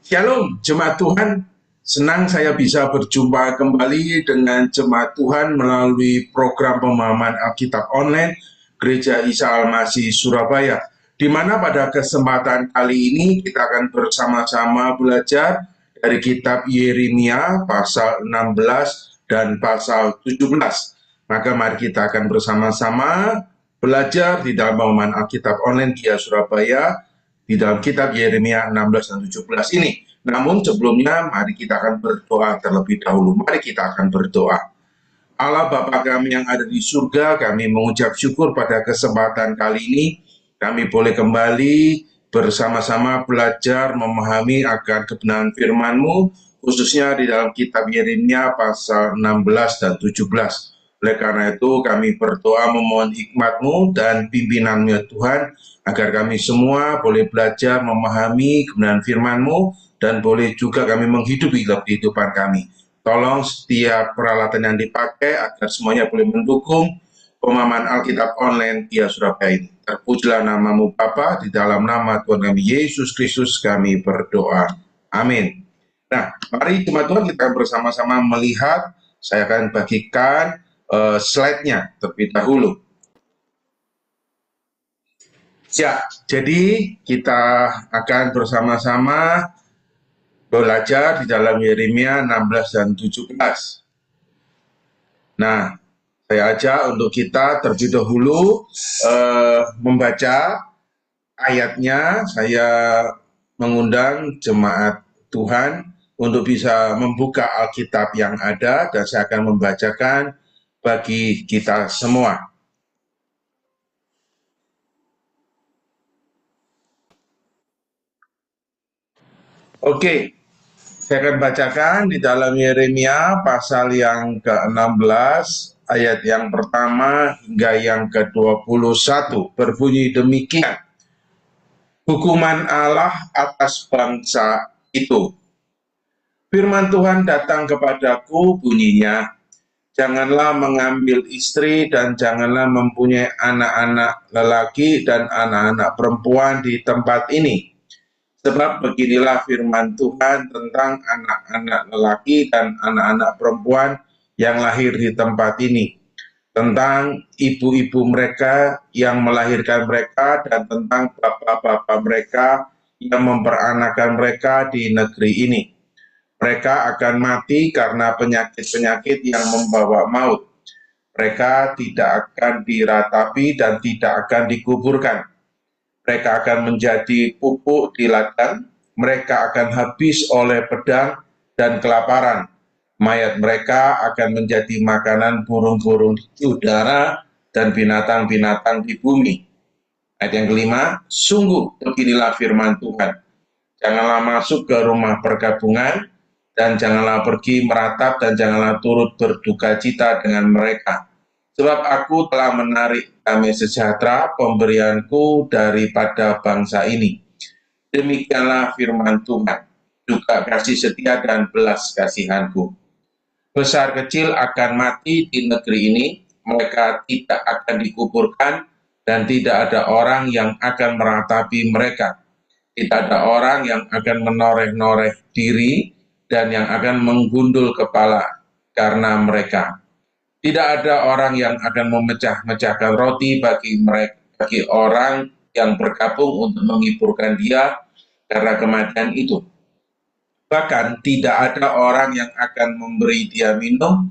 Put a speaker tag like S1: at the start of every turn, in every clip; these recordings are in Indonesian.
S1: Shalom, Jemaat Tuhan. Senang saya bisa berjumpa kembali dengan Jemaat Tuhan melalui program pemahaman Alkitab online Gereja Isa Al-Masih Surabaya, di mana pada kesempatan kali ini kita akan bersama-sama belajar dari kitab Yeremia pasal 16 dan pasal 17. Maka mari kita akan bersama-sama belajar di dalam pemahaman Alkitab online Dia Surabaya, di dalam kitab Yeremia 16 dan 17 ini. Namun sebelumnya mari kita akan berdoa terlebih dahulu. Mari kita akan berdoa. Allah Bapa kami yang ada di surga, kami mengucap syukur pada kesempatan kali ini. Kami boleh kembali bersama-sama belajar memahami akan kebenaran firman-Mu, khususnya di dalam kitab Yeremia pasal 16 dan 17. Oleh karena itu kami berdoa memohon hikmat-Mu dan pimpinan-Mu ya Tuhan, agar kami semua boleh belajar memahami kebenaran firman-Mu dan boleh juga kami menghidupi kehidupan kami. Tolong setiap peralatan yang dipakai agar semuanya boleh mendukung pemahaman Alkitab online Dia Surabaya ini. Terpujilah nama-Mu Bapa, di dalam nama Tuhan kami Yesus Kristus kami berdoa. Amin. Nah, mari Jemaat Tuhan kita bersama-sama melihat. Saya akan bagikan slide-nya terlebih dahulu. Ya, jadi kita akan bersama-sama belajar di dalam Yeremia 16 dan 17. Nah, saya ajak untuk kita terlebih dahulu membaca ayatnya. Saya mengundang jemaat Tuhan untuk bisa membuka Alkitab yang ada dan saya akan membacakan bagi kita semua. Oke, saya akan bacakan di dalam Yeremia pasal yang ke-16, ayat yang pertama hingga yang ke-21. Berbunyi demikian, hukuman Allah atas bangsa itu. Firman Tuhan datang kepadaku bunyinya, janganlah mengambil istri dan janganlah mempunyai anak-anak lelaki dan anak-anak perempuan di tempat ini. Sebab beginilah firman Tuhan tentang anak-anak lelaki dan anak-anak perempuan yang lahir di tempat ini, tentang ibu-ibu mereka yang melahirkan mereka dan tentang bapak-bapak mereka yang memperanakan mereka di negeri ini. Mereka akan mati karena penyakit-penyakit yang membawa maut. Mereka tidak akan diratapi dan tidak akan dikuburkan. Mereka akan menjadi pupuk di ladang, mereka akan habis oleh pedang dan kelaparan. Mayat mereka akan menjadi makanan burung-burung di udara dan binatang-binatang di bumi. Ayat yang kelima, sungguh beginilah firman Tuhan. Janganlah masuk ke rumah perkabungan, dan janganlah pergi meratap, dan janganlah turut berduka cita dengan mereka. Sebab aku telah menarik damai sejahtera pemberianku daripada bangsa ini. Demikianlah firman Tuhan, juga kasih setia dan belas kasihanku. Besar kecil akan mati di negeri ini, mereka tidak akan dikuburkan, dan tidak ada orang yang akan meratapi mereka. Tidak ada orang yang akan menoreh-noreh diri, dan yang akan menggundul kepala karena mereka. Tidak ada orang yang akan memecah-mecahkan roti bagi orang yang bergabung untuk menghiburkan dia karena kematian itu. Bahkan tidak ada orang yang akan memberi dia minum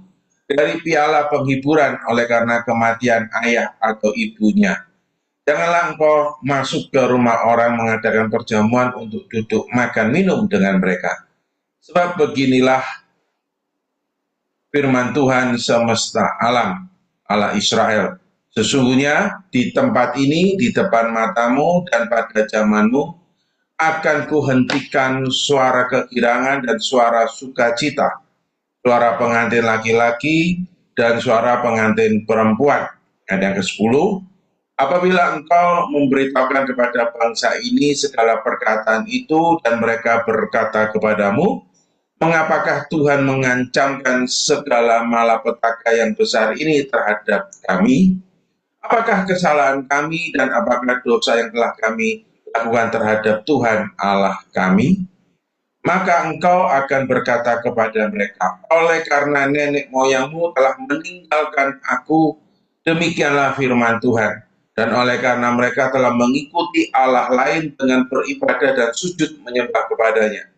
S1: dari piala penghiburan oleh karena kematian ayah atau ibunya. Janganlah engkau masuk ke rumah orang mengadakan perjamuan untuk duduk makan minum dengan mereka. Sebab beginilah firman Tuhan semesta alam, Allah Israel. Sesungguhnya di tempat ini, di depan matamu dan pada zamanmu, akan kuhentikan suara kegirangan dan suara sukacita, suara pengantin laki-laki dan suara pengantin perempuan. Ayat yang ke-10, apabila engkau memberitahukan kepada bangsa ini segala perkataan itu dan mereka berkata kepadamu, mengapakah Tuhan mengancamkan segala malapetaka yang besar ini terhadap kami? Apakah kesalahan kami dan apakah dosa yang telah kami lakukan terhadap Tuhan Allah kami? Maka engkau akan berkata kepada mereka, oleh karena nenek moyangmu telah meninggalkan aku, demikianlah firman Tuhan. Dan oleh karena mereka telah mengikuti Allah lain dengan beribadah dan sujud menyembah kepadanya.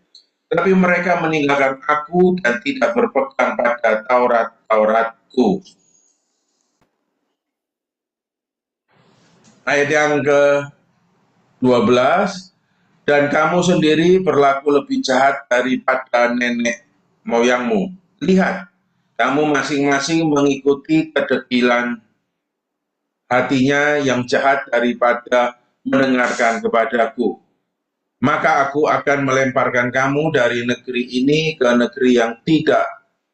S1: Tapi mereka meninggalkan aku dan tidak berpegang pada Taurat-Tauratku. Ayat yang ke-12, dan kamu sendiri berlaku lebih jahat daripada nenek moyangmu. Lihat, kamu masing-masing mengikuti kedegilan hatinya yang jahat daripada mendengarkan kepadaku. Maka aku akan melemparkan kamu dari negeri ini ke negeri yang tidak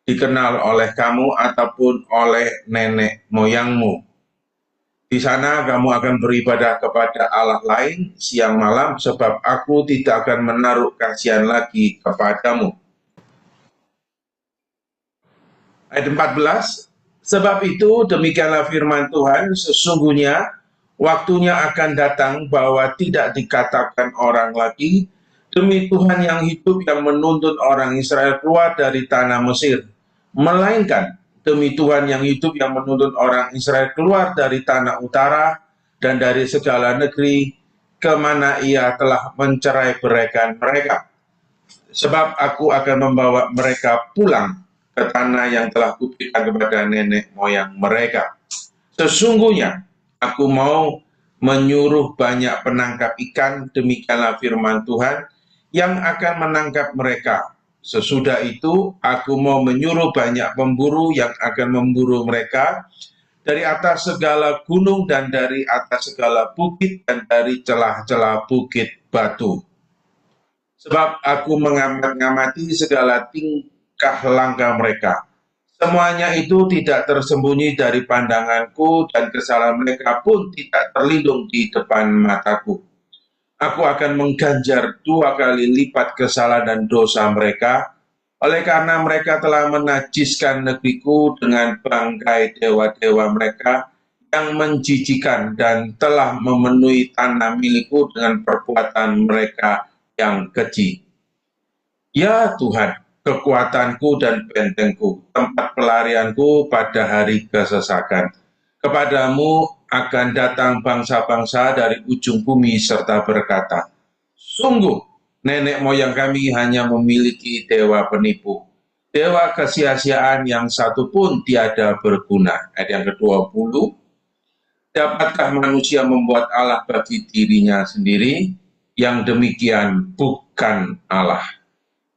S1: dikenal oleh kamu ataupun oleh nenek moyangmu. Di sana kamu akan beribadah kepada Allah lain siang malam, sebab aku tidak akan menaruh kasihan lagi kepadamu. Ayat 14, sebab itu demikianlah firman Tuhan, sesungguhnya waktunya akan datang bahwa tidak dikatakan orang lagi, demi Tuhan yang hidup yang menuntun orang Israel keluar dari tanah Mesir, melainkan demi Tuhan yang hidup yang menuntun orang Israel keluar dari tanah utara dan dari segala negeri kemana ia telah mencerai-beraikan mereka. Sebab aku akan membawa mereka pulang ke tanah yang telah kuberikan kepada nenek moyang mereka. Sesungguhnya aku mau menyuruh banyak penangkap ikan, demikianlah firman Tuhan, yang akan menangkap mereka. Sesudah itu aku mau menyuruh banyak pemburu yang akan memburu mereka dari atas segala gunung dan dari atas segala bukit dan dari celah-celah bukit batu. Sebab aku mengamati segala tingkah langkah mereka. Semuanya itu tidak tersembunyi dari pandanganku dan kesalahan mereka pun tidak terlindung di depan mataku. Aku akan mengganjar 2 kali lipat kesalahan dan dosa mereka, oleh karena mereka telah menajiskan negeriku dengan bangkai dewa-dewa mereka yang menjijikan dan telah memenuhi tanah milikku dengan perbuatan mereka yang keji. Ya Tuhan, kekuatanku dan bentengku, tempat pelarianku pada hari kesesakan. Kepadamu akan datang bangsa-bangsa dari ujung bumi serta berkata, sungguh, nenek moyang kami hanya memiliki dewa penipu, dewa kesia-siaan yang satu pun tiada berguna. Ayat yang ke-20, dapatkah manusia membuat Allah bagi dirinya sendiri, yang demikian bukan Allah.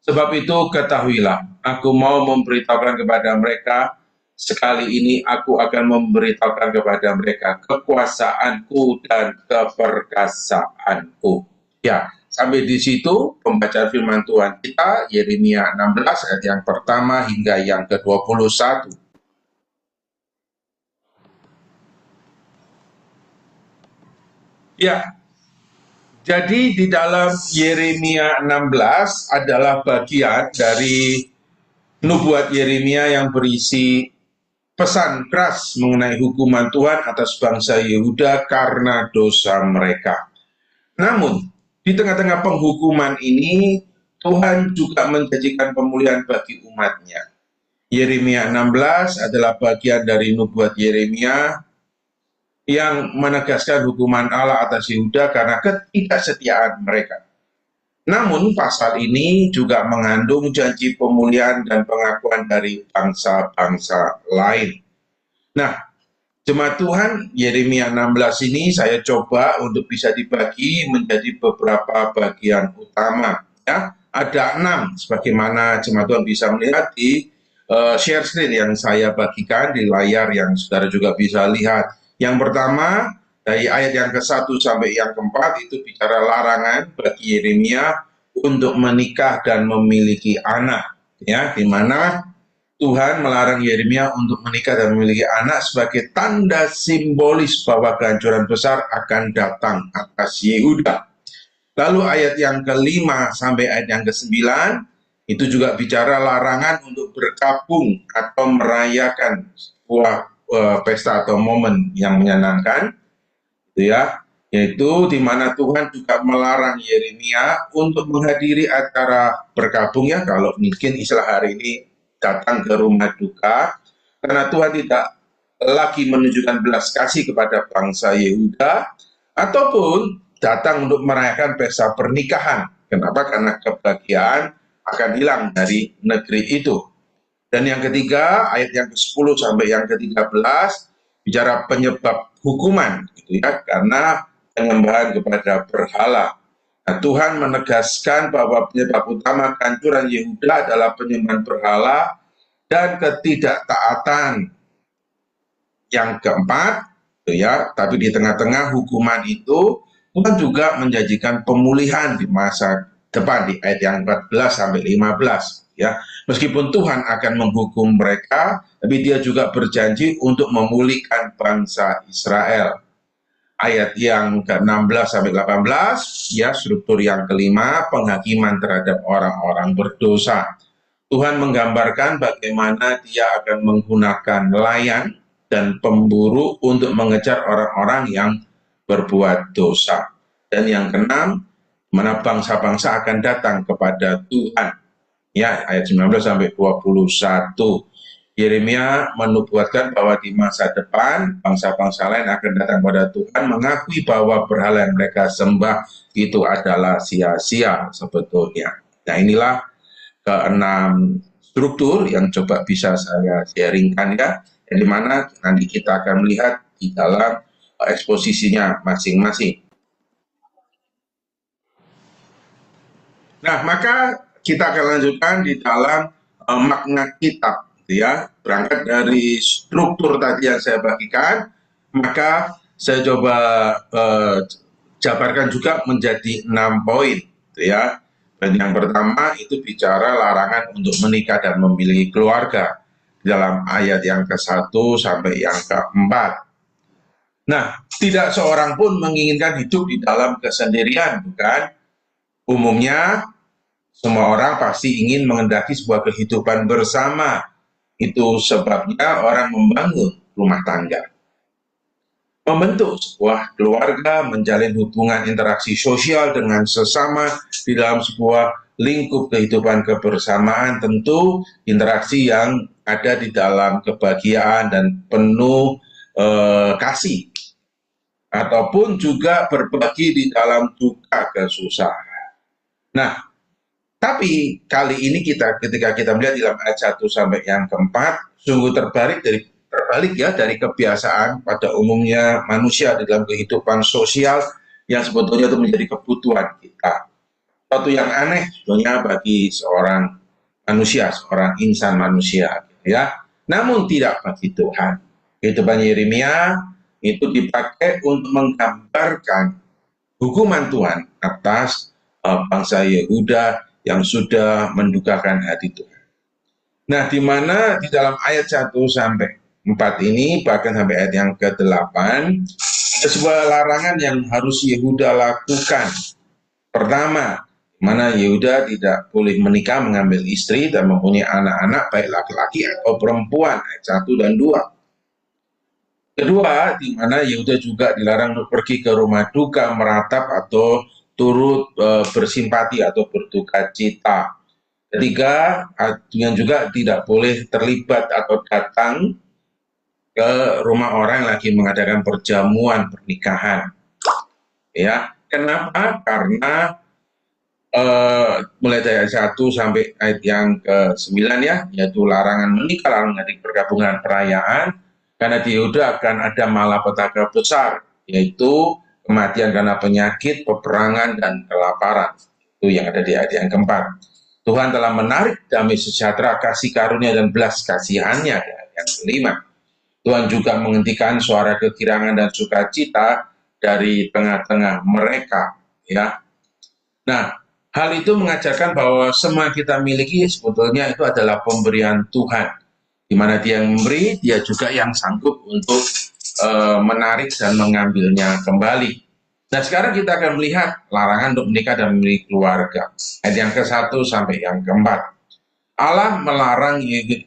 S1: Sebab itu ketahuilah, aku mau memberitahukan kepada mereka, sekali ini aku akan memberitahukan kepada mereka kekuasaanku dan keperkasaanku. Ya, sampai di situ pembacaan firman Tuhan kita, Yeremia 16 ayat yang pertama hingga yang ke-21. Ya, jadi di dalam Yeremia 16 adalah bagian dari nubuat Yeremia yang berisi pesan keras mengenai hukuman Tuhan atas bangsa Yehuda karena dosa mereka. Namun, di tengah-tengah penghukuman ini, Tuhan juga menjanjikan pemulihan bagi umatnya. Yeremia 16 adalah bagian dari nubuat Yeremia yang menegaskan hukuman Allah atas Yehuda karena ketidaksetiaan mereka. Namun pasal ini juga mengandung janji pemulihan dan pengakuan dari bangsa-bangsa lain. Nah, jemaat Tuhan, Yeremia 16 ini saya coba untuk bisa dibagi menjadi beberapa bagian utama. Ya, ada 6, sebagaimana jemaat Tuhan bisa melihat di share screen yang saya bagikan di layar yang saudara juga bisa lihat. Yang pertama, dari ayat yang ke-1 sampai yang ke-4 itu bicara larangan bagi Yeremia untuk menikah dan memiliki anak, ya, di mana Tuhan melarang Yeremia untuk menikah dan memiliki anak sebagai tanda simbolis bahwa kehancuran besar akan datang atas Yehuda. Lalu ayat yang ke-5 sampai ayat yang ke-9 itu juga bicara larangan untuk berkabung atau merayakan sebuah pesta atau momen yang menyenangkan, gitu ya. yaitu di mana Tuhan juga melarang Yeremia untuk menghadiri acara berkabung, ya, kalau mungkin istilah hari ini datang ke rumah duka, karena Tuhan tidak lagi menunjukkan belas kasih kepada bangsa Yehuda, ataupun datang untuk merayakan pesta pernikahan. Kenapa? Karena kebahagiaan akan hilang dari negeri itu. Dan yang ketiga, ayat yang ke-10 sampai yang ke-13, bicara penyebab hukuman, gitu ya, karena penyembahan kepada berhala. Nah, Tuhan menegaskan bahwa penyebab utama kehancuran Yehuda adalah penyembahan berhala dan ketidaktaatan. Yang keempat, gitu ya, tapi di tengah-tengah hukuman itu, Tuhan juga menjanjikan pemulihan di masa depan di ayat yang 14 sampai 15, ya. Meskipun Tuhan akan menghukum mereka, tapi Dia juga berjanji untuk memulihkan bangsa Israel. Ayat yang ke-16 sampai 18, ya, struktur yang kelima, penghakiman terhadap orang-orang berdosa. Tuhan menggambarkan bagaimana Dia akan menggunakan nelayan dan pemburu untuk mengejar orang-orang yang berbuat dosa. Dan yang keenam, mana bangsa-bangsa akan datang kepada Tuhan. Ya, ayat 19 sampai 21. Yeremia menubuatkan bahwa di masa depan bangsa-bangsa lain akan datang kepada Tuhan, mengakui bahwa berhala yang mereka sembah itu adalah sia-sia sebetulnya. Nah, inilah keenam struktur yang coba bisa saya sharingkan, ya, di mana nanti kita akan melihat di dalam eksposisinya masing-masing. Nah, maka kita akan lanjutkan di dalam makna kitab, ya. Berangkat dari struktur tadi yang saya bagikan, maka saya coba jabarkan juga menjadi 6 poin, ya. Dan yang pertama itu bicara larangan untuk menikah dan memiliki keluarga dalam ayat yang ke-1 sampai yang ke-4. Nah, tidak seorang pun menginginkan hidup di dalam kesendirian, bukan? Umumnya semua orang pasti ingin mengendaki sebuah kehidupan bersama. Itu sebabnya orang membangun rumah tangga. Membentuk sebuah keluarga, menjalin hubungan interaksi sosial dengan sesama di dalam sebuah lingkup kehidupan kebersamaan, tentu interaksi yang ada di dalam kebahagiaan dan penuh kasih, ataupun juga berbagi di dalam duka kesusahan. Nah, tapi kali ini ketika kita melihat di dalam ayat 1 sampai yang ke-4, sungguh terbalik ya dari kebiasaan pada umumnya manusia di dalam kehidupan sosial yang sebetulnya itu menjadi kebutuhan kita. Suatu yang aneh sebetulnya bagi seorang manusia, seorang insan manusia, ya. Namun tidak bagi Tuhan. Kehidupan Yeremia itu dipakai untuk menggambarkan hukuman Tuhan atas bangsa Yehuda yang sudah mendukakan hati Tuhan. Nah, di mana di dalam ayat 1 sampai 4 ini, bahkan sampai ayat yang ke-8, ada sebuah larangan yang harus Yehuda lakukan. Pertama, mana Yehuda tidak boleh menikah, mengambil istri, dan mempunyai anak-anak, baik laki-laki atau perempuan, ayat 1 dan 2. Kedua, di mana Yehuda juga dilarang untuk pergi ke rumah duka, meratap, atau turut bersimpati atau berduka cita. Ketiga, yang juga tidak boleh terlibat atau datang ke rumah orang yang lagi mengadakan perjamuan pernikahan. Ya, kenapa? Karena mulai dari ayat 1 sampai ayat yang ke-9, ya, yaitu larangan menikah, larangan dari pergabungan perayaan, karena di Yehuda akan ada malapetaka besar, yaitu kematian karena penyakit, peperangan, dan kelaparan. Itu yang ada di ayat yang keempat. Tuhan telah menarik damai sejahtera, kasih karunia, dan belas kasihannya. Yang kelima, Tuhan juga menghentikan suara kegirangan dan sukacita dari tengah-tengah mereka. Ya, nah, hal itu mengajarkan bahwa semua kita miliki sebetulnya itu adalah pemberian Tuhan. Di mana Dia yang memberi, Dia juga yang sanggup untuk menarik dan mengambilnya kembali. Nah, sekarang kita akan melihat larangan untuk menikah dan memiliki keluarga. Ayat yang ke-1 sampai yang ke-4. Allah melarang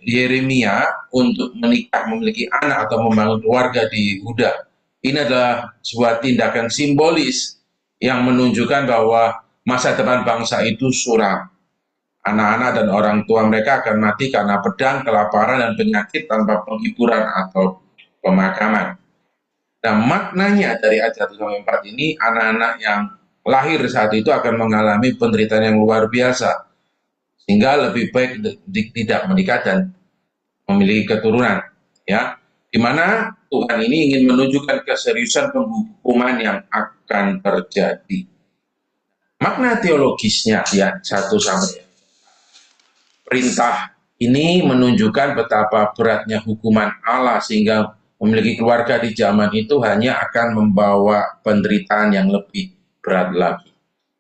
S1: Yeremia untuk menikah, memiliki anak, atau membangun keluarga di Yehuda. Ini adalah sebuah tindakan simbolis yang menunjukkan bahwa masa depan bangsa itu suram. Anak-anak dan orang tua mereka akan mati karena pedang, kelaparan, dan penyakit tanpa penghiburan atau pemakaman. Nah, maknanya dari ayat 1-4 ini, anak-anak yang lahir saat itu akan mengalami penderitaan yang luar biasa, sehingga lebih baik tidak menikah dan memiliki keturunan. Ya, di mana Tuhan ini ingin menunjukkan keseriusan penghukuman yang akan terjadi. Makna teologisnya ya 1-4. Perintah ini menunjukkan betapa beratnya hukuman Allah sehingga memiliki keluarga di zaman itu hanya akan membawa penderitaan yang lebih berat lagi.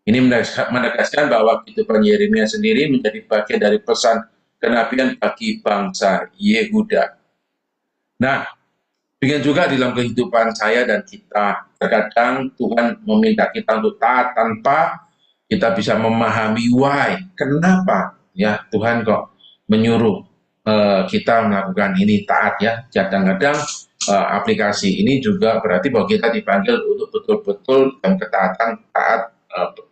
S1: Ini menegaskan bahwa kehidupan Yeremia sendiri menjadi bagian dari pesan kenabian bagi bangsa Yehuda. Nah, demikian juga dalam kehidupan saya dan kita, terkadang Tuhan meminta kita untuk taat tanpa kita bisa memahami why, kenapa ya Tuhan kok menyuruh kita melakukan ini taat ya. Kadang-kadang aplikasi ini juga berarti bahwa kita dipanggil untuk betul-betul dalam ketaatan taat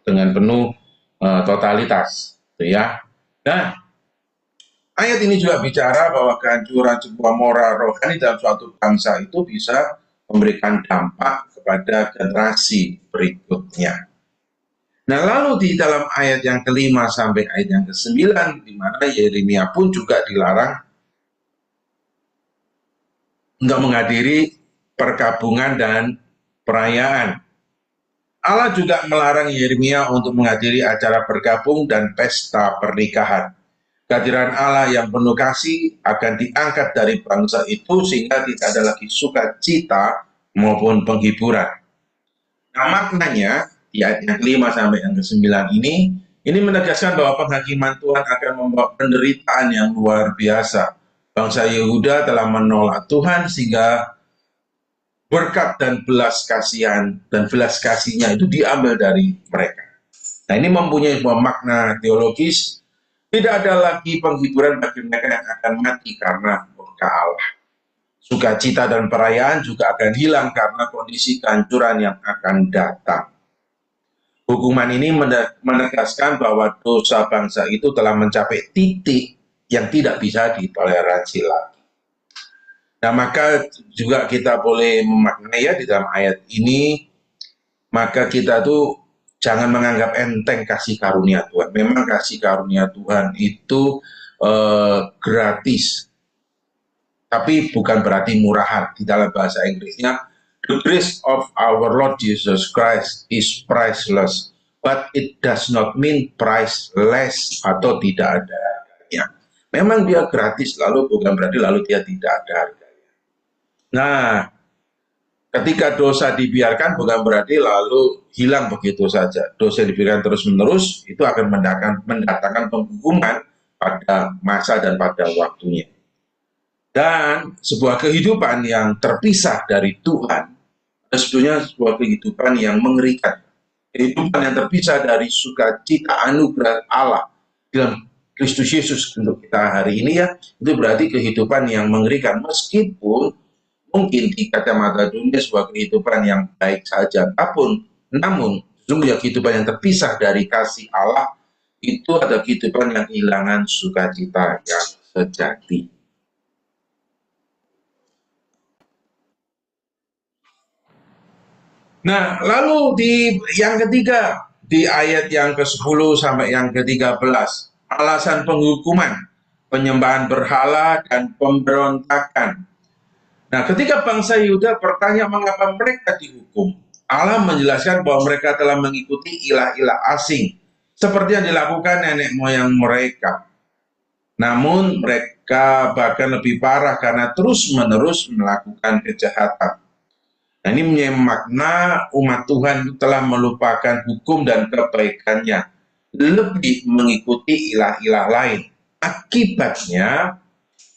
S1: dengan penuh totalitas, gitu ya. Nah, ayat ini juga bicara bahwa kehancuran sebuah moral rohani dalam suatu bangsa itu bisa memberikan dampak kepada generasi berikutnya. Nah, lalu di dalam ayat yang kelima sampai ayat yang ke-9, di mana Yeremia pun juga dilarang untuk menghadiri perkabungan dan perayaan. Allah juga melarang Yeremia untuk menghadiri acara berkabung dan pesta pernikahan. Kehadiran Allah yang penuh kasih akan diangkat dari bangsa itu sehingga tidak ada lagi sukacita maupun penghiburan. Nah, maknanya di ayat yang kelima sampai yang ke-9 ini menegaskan bahwa penghakiman Tuhan akan membawa penderitaan yang luar biasa. Bangsa Yehuda telah menolak Tuhan sehingga berkat dan belas kasihan dan belas kasihnya itu diambil dari mereka. Nah, ini mempunyai sebuah makna teologis. Tidak ada lagi penghiburan bagi mereka yang akan mati karena murka Allah. Sukacita dan perayaan juga akan hilang karena kondisi kehancuran yang akan datang. Hukuman ini menegaskan bahwa dosa bangsa itu telah mencapai titik yang tidak bisa ditoleransi lagi. Nah, maka juga kita boleh memaknai ya di dalam ayat ini, maka kita tuh jangan menganggap enteng kasih karunia Tuhan. Memang kasih karunia Tuhan itu gratis, tapi bukan berarti murahan. Di dalam bahasa Inggrisnya, the grace of our Lord Jesus Christ is priceless, but it does not mean priceless atau tidak ada harganya. Memang dia gratis, lalu bukan berarti lalu dia tidak ada harganya. Nah, ketika dosa dibiarkan bukan berarti lalu hilang begitu saja. Dosa dibiarkan terus-menerus itu akan mendatangkan penghukuman pada masa dan pada waktunya. Dan sebuah kehidupan yang terpisah dari Tuhan, sebetulnya sebuah kehidupan yang mengerikan. Kehidupan yang terpisah dari sukacita anugerah Allah dalam Kristus Yesus untuk kita hari ini ya, itu berarti kehidupan yang mengerikan. Meskipun mungkin di kacamata dunia sebuah kehidupan yang baik saja, namun sesungguhnya kehidupan yang terpisah dari kasih Allah itu ada kehidupan yang kehilangan sukacita yang sejati. Nah, lalu di yang ketiga, di ayat yang ke-10 sampai yang ke-13, alasan penghukuman, penyembahan berhala, dan pemberontakan. Nah, ketika bangsa Yehuda bertanya mengapa mereka dihukum, Allah menjelaskan bahwa mereka telah mengikuti ilah-ilah asing, seperti yang dilakukan nenek moyang mereka. Namun mereka bahkan lebih parah karena terus-menerus melakukan kejahatan. Nah, ini punya makna umat Tuhan telah melupakan hukum dan kebaikannya, lebih mengikuti ilah-ilah lain. Akibatnya,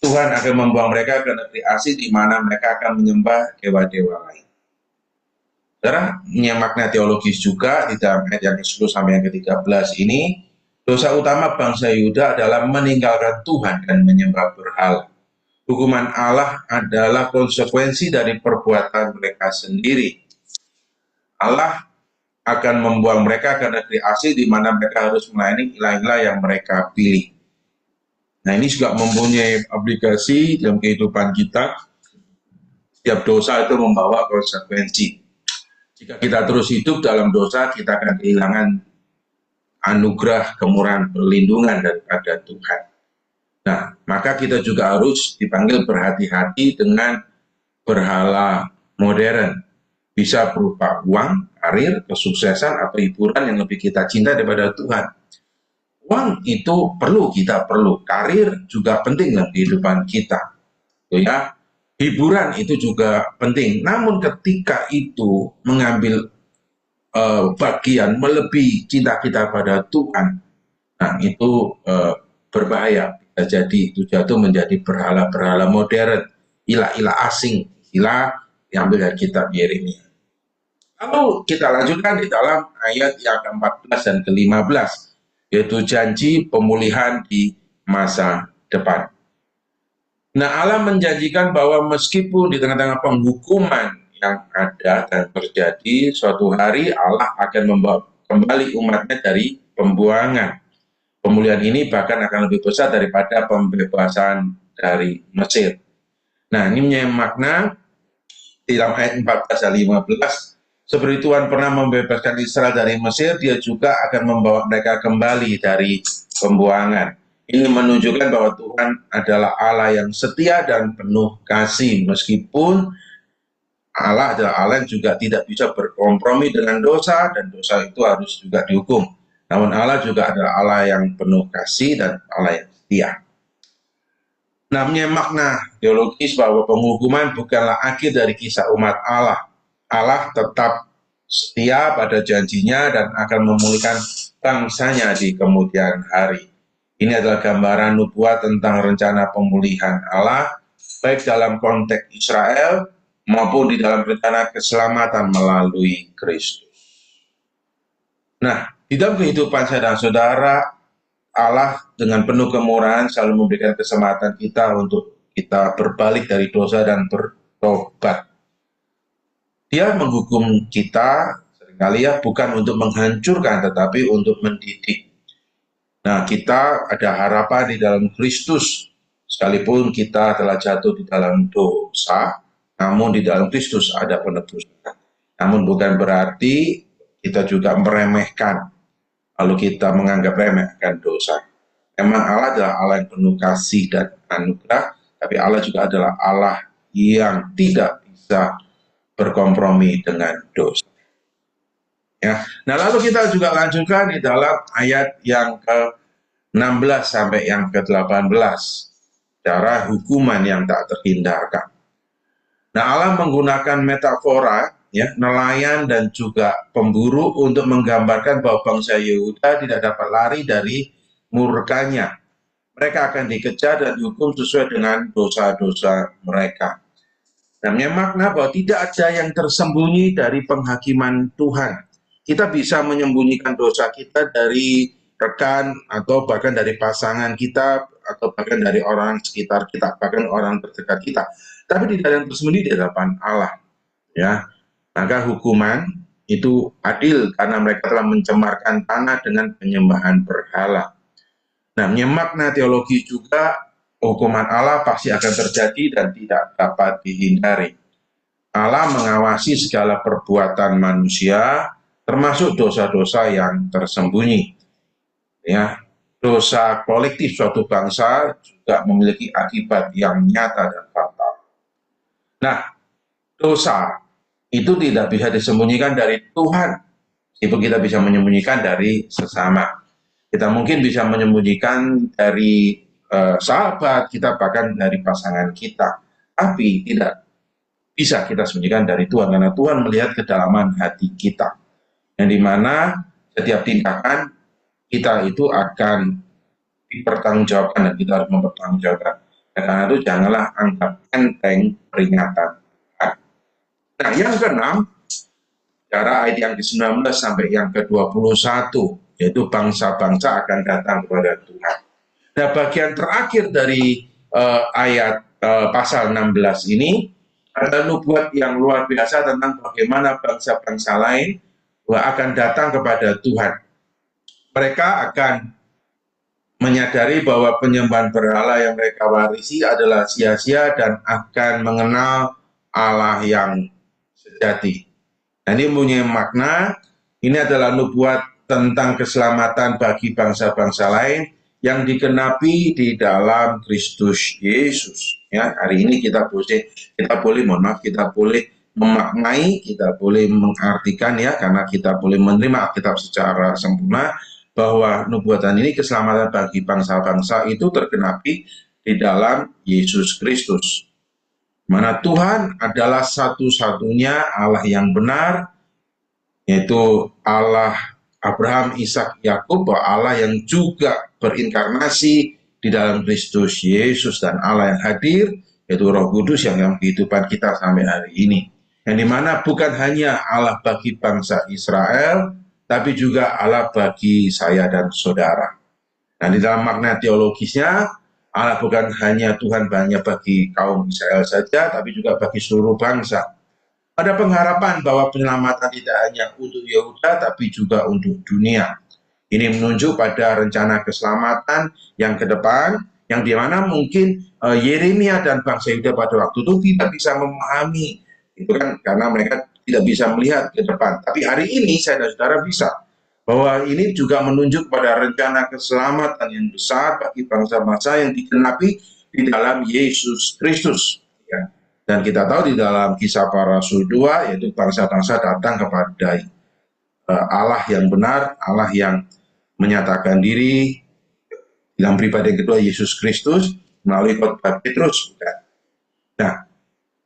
S1: Tuhan akan membawa mereka ke negeri asing di mana mereka akan menyembah dewa-dewa lain. Saudara, punya makna teologis juga di dalam ayat yang ke-10 sampai yang ke-13 ini, dosa utama bangsa Yehuda adalah meninggalkan Tuhan dan menyembah berhala. Hukuman Allah adalah konsekuensi dari perbuatan mereka sendiri. Allah akan membuang mereka ke negeri asing di mana mereka harus melayani ilah-ilah yang mereka pilih. Nah, ini juga mempunyai aplikasi dalam kehidupan kita. Setiap dosa itu membawa konsekuensi. Jika kita terus hidup dalam dosa, kita akan kehilangan anugerah, kemurahan, perlindungan daripada Tuhan. Nah, maka kita juga harus dipanggil berhati-hati dengan berhala modern. Bisa berupa uang, karir, kesuksesan, atau hiburan yang lebih kita cinta daripada Tuhan. Uang itu kita perlu. Karir juga penting dalam kehidupan kita. Ya, hiburan itu juga penting. Namun ketika itu mengambil bagian melebihi cinta kita pada Tuhan, nah itu berbahaya. Bisa jadi itu jatuh menjadi berhala-berhala modern, ilah-ilah asing, ilah yang ambil dari kitab Yeremia. Lalu kita lanjutkan di dalam ayat yang ke-14 dan ke-15, yaitu janji pemulihan di masa depan. Nah, Allah menjanjikan bahwa meskipun di tengah-tengah penghukuman yang ada dan terjadi, suatu hari Allah akan membawa kembali umatnya dari pembuangan. Pemulihan ini bahkan akan lebih besar daripada pembebasan dari Mesir. Nah, ini punya makna di dalam ayat 14 dan 15, seperti Tuhan pernah membebaskan Israel dari Mesir, dia juga akan membawa mereka kembali dari pembuangan. Ini menunjukkan bahwa Tuhan adalah Allah yang setia dan penuh kasih, meskipun Allah adalah Allah yang juga tidak bisa berkompromi dengan dosa, dan dosa itu harus juga dihukum. Namun Allah juga adalah Allah yang penuh kasih dan Allah yang setia. Namanya makna teologis bahwa penghukuman bukanlah akhir dari kisah umat Allah. Allah tetap setia pada janjinya dan akan memulihkan bangsanya di kemudian hari. Ini adalah gambaran nubuat tentang rencana pemulihan Allah, baik dalam konteks Israel maupun di dalam rencana keselamatan melalui Kristus. Nah, di dalam kehidupan saya dan saudara, Allah dengan penuh kemurahan selalu memberikan kesempatan kita untuk kita berbalik dari dosa dan bertobat. Dia menghukum kita seringkali ya bukan untuk menghancurkan, tetapi untuk mendidik. Nah, kita ada harapan di dalam Kristus, sekalipun kita telah jatuh di dalam dosa, namun di dalam Kristus ada penebusan. Namun bukan berarti kita juga meremehkan, lalu kita menganggap remeh akan dosa. Memang Allah adalah Allah yang penuh kasih dan anugerah, tapi Allah juga adalah Allah yang tidak bisa berkompromi dengan dosa. Ya. Nah, lalu kita juga lanjutkan di dalam ayat yang ke-16 sampai yang ke-18, cara hukuman yang tak terhindarkan. Nah, Allah menggunakan metafora, ya, nelayan dan juga pemburu untuk menggambarkan bahwa bangsa Yehuda tidak dapat lari dari murkanya. Mereka akan dikejar dan dihukum sesuai dengan dosa-dosa mereka. Namanya makna bahwa tidak ada yang tersembunyi dari penghakiman Tuhan. Kita bisa menyembunyikan dosa kita dari rekan atau bahkan dari pasangan kita atau bahkan dari orang sekitar kita, bahkan orang terdekat kita. Tapi tidak ada yang tersembunyi di hadapan Allah. Ya, maka hukuman itu adil karena mereka telah mencemarkan tanah dengan penyembahan berhala. Nah, makna teologi juga hukuman Allah pasti akan terjadi dan tidak dapat dihindari. Allah mengawasi segala perbuatan manusia, termasuk dosa-dosa yang tersembunyi. Ya, dosa kolektif suatu bangsa juga memiliki akibat yang nyata dan fatal. Nah, dosa itu tidak bisa disembunyikan dari Tuhan, meskipun kita bisa menyembunyikan dari sesama. Kita mungkin bisa menyembunyikan dari sahabat kita, bahkan dari pasangan kita, tapi tidak bisa kita sembunyikan dari Tuhan, karena Tuhan melihat kedalaman hati kita, yang dimana setiap tindakan kita itu akan dipertanggungjawabkan dan kita harus mempertanggungjawabkan. Karena itu janganlah anggap enteng peringatan. Nah, yang ke-6, cara ayat yang ke-19 sampai yang ke-21, yaitu bangsa-bangsa akan datang kepada Tuhan. Nah, bagian terakhir dari ayat pasal 16 ini ada nubuat yang luar biasa tentang bagaimana bangsa-bangsa lain akan datang kepada Tuhan. Mereka akan menyadari bahwa penyembahan berhala yang mereka warisi adalah sia-sia dan akan mengenal Allah yang sejati. Nah, ini punya makna, ini adalah nubuat tentang keselamatan bagi bangsa-bangsa lain yang digenapi di dalam Kristus Yesus. Ya, hari ini kita boleh memaknai, kita boleh mengartikan ya, karena kita boleh menerima Alkitab secara sempurna, bahwa nubuatan ini keselamatan bagi bangsa-bangsa itu tergenapi di dalam Yesus Kristus. Mana Tuhan adalah satu-satunya Allah yang benar, yaitu Allah Abraham, Ishak, Yakub, Allah yang juga berinkarnasi di dalam Kristus Yesus, dan Allah yang hadir, yaitu Roh Kudus yang dalam kehidupan kita sampai hari ini. Yang dimana bukan hanya Allah bagi bangsa Israel, tapi juga Allah bagi saya dan saudara. Nah, di dalam makna teologisnya, Allah bukan hanya Tuhan hanya bagi kaum Israel saja, tapi juga bagi seluruh bangsa. Ada pengharapan bahwa penyelamatan tidak hanya untuk Yehuda, tapi juga untuk dunia. Ini menunjuk pada rencana keselamatan yang ke depan, yang dimana mungkin Yeremia dan bangsa Yehuda pada waktu itu tidak bisa memahami, itu kan karena mereka tidak bisa melihat ke depan. Tapi hari ini saya dan saudara bisa, bahwa ini juga menunjuk pada rencana keselamatan yang besar bagi bangsa-bangsa yang digenapi di dalam Yesus Kristus. Ya. Dan kita tahu di dalam Kisah Para Rasul 2, yaitu bangsa-bangsa datang kepada Allah yang benar, Allah yang menyatakan diri dalam pribadi yang kedua Yesus Kristus melalui khotbah Petrus. Nah,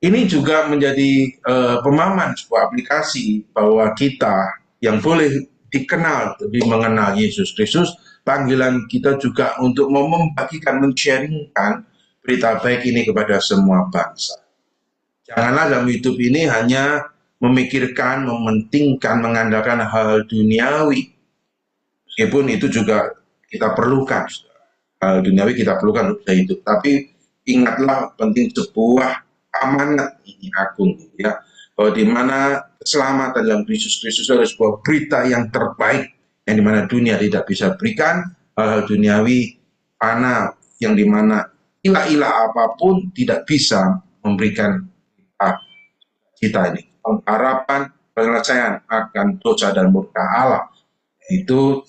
S1: ini juga menjadi pemahaman sebuah aplikasi bahwa kita yang boleh dikenal, lebih mengenal Yesus Kristus, panggilan kita juga untuk membagikan, men-sharingkan berita baik ini kepada semua bangsa. Janganlah dalam hidup ini hanya memikirkan, mementingkan, mengandalkan hal duniawi. Meskipun itu juga kita perlukan, hal duniawi kita perlukan untuk hidup. Tapi ingatlah penting sebuah amanat ini agung, ya, bahwa di mana keselamatan dalam Kristus adalah sebuah berita yang terbaik, yang dimana dunia tidak bisa berikan. Hal-hal duniawi mana yang dimana ilah-ilah apapun tidak bisa memberikan kita ini pengharapan penyelesaian akan dosa dan murka Allah, yaitu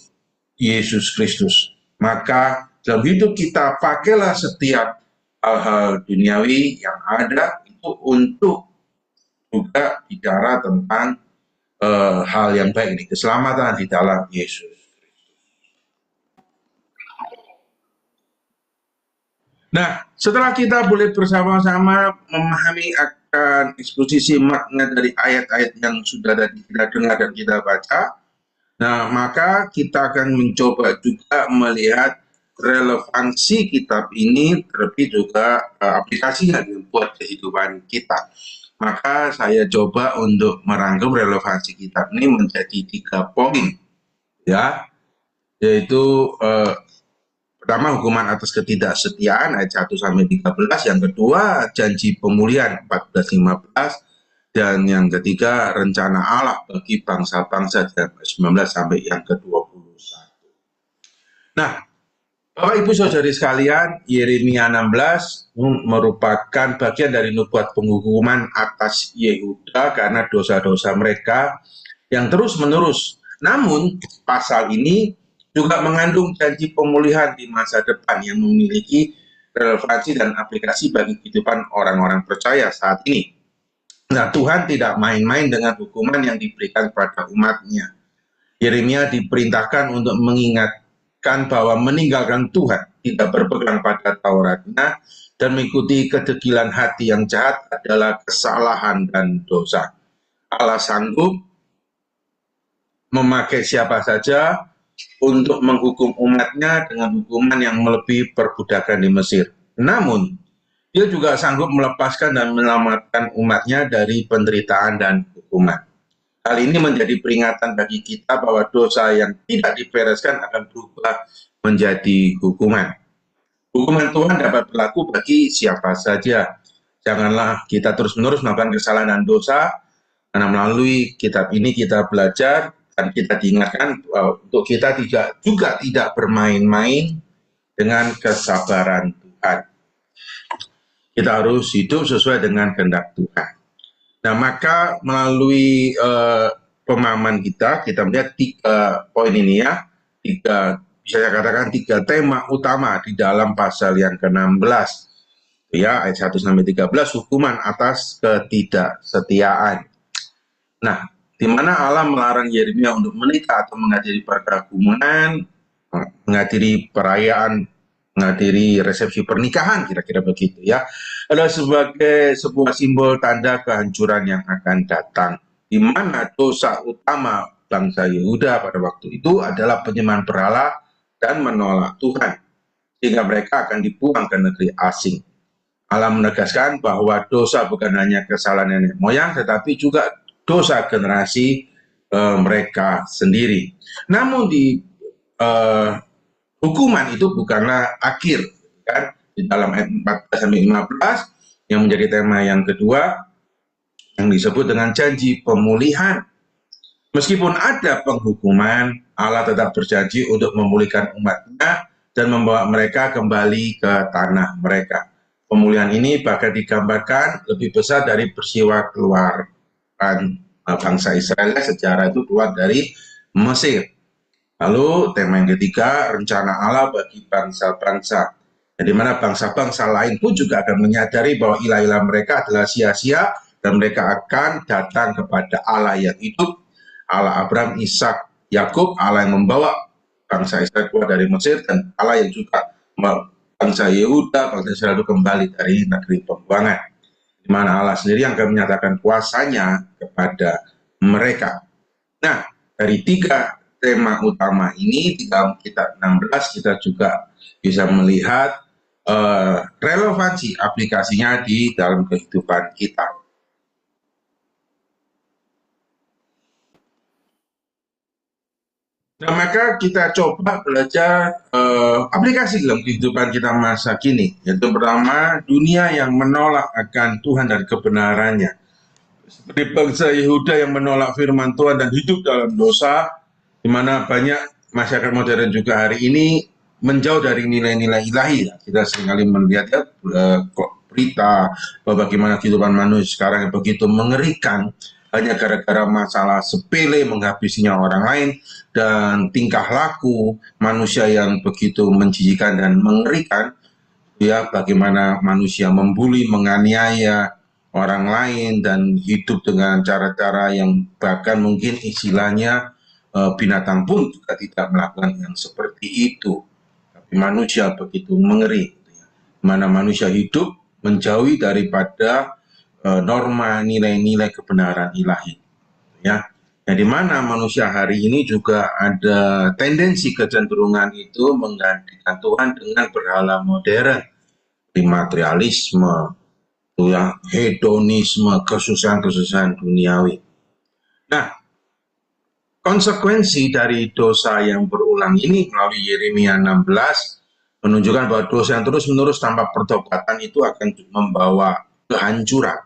S1: Yesus Kristus. Maka dalam hidup kita pakailah setiap hal-hal duniawi yang ada itu untuk juga bicara tentang hal yang baik ini, keselamatan di dalam Yesus. Nah, setelah kita boleh bersama-sama memahami akan eksposisi makna dari ayat-ayat yang sudah tadi kita dengar dan kita baca, nah maka kita akan mencoba juga melihat relevansi kitab ini, terlebih juga aplikasinya buat kehidupan kita. Maka saya coba untuk merangkum relevansi kitab ini menjadi 3 poin, ya, yaitu pertama, hukuman atas ketidaksetiaan ayat 1-13, yang kedua janji pemulihan 14-15, dan yang ketiga rencana Allah bagi bangsa-bangsa 19 sampai yang ke-21. Nah, Bapak Ibu Saudari sekalian, Yeremia 16 merupakan bagian dari nubuat penghukuman atas Yehuda karena dosa-dosa mereka yang terus-menerus. Namun, pasal ini juga mengandung janji pemulihan di masa depan yang memiliki relevansi dan aplikasi bagi kehidupan orang-orang percaya saat ini. Nah, Tuhan tidak main-main dengan hukuman yang diberikan kepada umat-Nya. Yeremia diperintahkan untuk mengingatkan bahwa meninggalkan Tuhan, tidak berpegang pada Taurat-Nya, dan mengikuti kedegilan hati yang jahat adalah kesalahan dan dosa. Allah sanggup memakai siapa saja untuk menghukum umat-Nya dengan hukuman yang melebihi perbudakan di Mesir. Namun, Dia juga sanggup melepaskan dan menyelamatkan umat-Nya dari penderitaan dan hukuman. Hal ini menjadi peringatan bagi kita bahwa dosa yang tidak dibereskan akan berubah menjadi hukuman. Hukuman Tuhan dapat berlaku bagi siapa saja. Janganlah kita terus-menerus melakukan kesalahan dan dosa, karena melalui kitab ini kita belajar dan kita diingatkan untuk kita juga tidak bermain-main dengan kesabaran Tuhan. Kita harus hidup sesuai dengan kehendak Tuhan. Nah, maka melalui pemahaman kita melihat 3 poin ini ya, bisa saya katakan 3 tema utama di dalam pasal yang ke-16. Ya, ayat 1 sampai 13, hukuman atas ketidaksetiaan. Nah, di mana Allah melarang Yeremia untuk menikah atau menghadiri perkabungan, menghadiri perayaan, menghadiri resepsi pernikahan, kira-kira begitu ya, adalah sebagai sebuah simbol tanda kehancuran yang akan datang, di mana dosa utama bangsa Yehuda pada waktu itu adalah penyembahan berhala dan menolak Tuhan, sehingga mereka akan dibuang ke negeri asing. Allah menegaskan bahwa dosa bukan hanya kesalahan nenek moyang, tetapi juga dosa generasi mereka sendiri. Namun di hukuman itu bukanlah akhir, kan? Di dalam ayat 14 sampai 15 yang menjadi tema yang kedua yang disebut dengan janji pemulihan. Meskipun ada penghukuman, Allah tetap berjanji untuk memulihkan umat-Nya dan membawa mereka kembali ke tanah mereka. Pemulihan ini bahkan digambarkan lebih besar dari peristiwa keluaran bangsa Israel sejarah itu keluar dari Mesir. Lalu tema yang ketiga, rencana Allah bagi bangsa-bangsa, di mana bangsa-bangsa lain pun juga akan menyadari bahwa ilah-ilah mereka adalah sia-sia dan mereka akan datang kepada Allah yang hidup, Allah Abraham, Ishak, Yakub, Allah yang membawa bangsa Israel keluar dari Mesir, dan Allah yang juga bangsa Yehuda, bangsa Israel itu kembali dari negeri pembuangan, di mana Allah sendiri yang akan menyatakan kuasanya kepada mereka. Nah, dari 3 tema utama ini di dalam kitab 16 kita juga bisa melihat relevansi aplikasinya di dalam kehidupan kita. Nah, maka kita coba belajar aplikasi dalam kehidupan kita masa kini. Yaitu pertama, dunia yang menolak akan Tuhan dan kebenarannya. Seperti bangsa Yehuda yang menolak firman Tuhan dan hidup dalam dosa, di mana banyak masyarakat modern juga hari ini menjauh dari nilai-nilai ilahi. Kita seringkali melihat ya, berita bahwa bagaimana kehidupan manusia sekarang yang begitu mengerikan, hanya gara-gara masalah sepele menghabisinya orang lain, dan tingkah laku manusia yang begitu menjijikan dan mengerikan, ya, bagaimana manusia membuli, menganiaya orang lain, dan hidup dengan cara-cara yang bahkan mungkin istilahnya binatang pun juga tidak melakukan yang seperti itu. Tapi manusia begitu mengeri, mana manusia hidup menjauhi daripada norma nilai-nilai kebenaran ilahi, ya. Yang di mana manusia hari ini juga ada tendensi kecenderungan itu menggantikan Tuhan dengan berhala modern, materialisme, ya, hedonisme, kesusahan-kesusahan duniawi. Nah, konsekuensi dari dosa yang berulang ini melalui Yeremia 16 menunjukkan bahwa dosa yang terus-menerus tanpa pertobatan itu akan membawa kehancuran.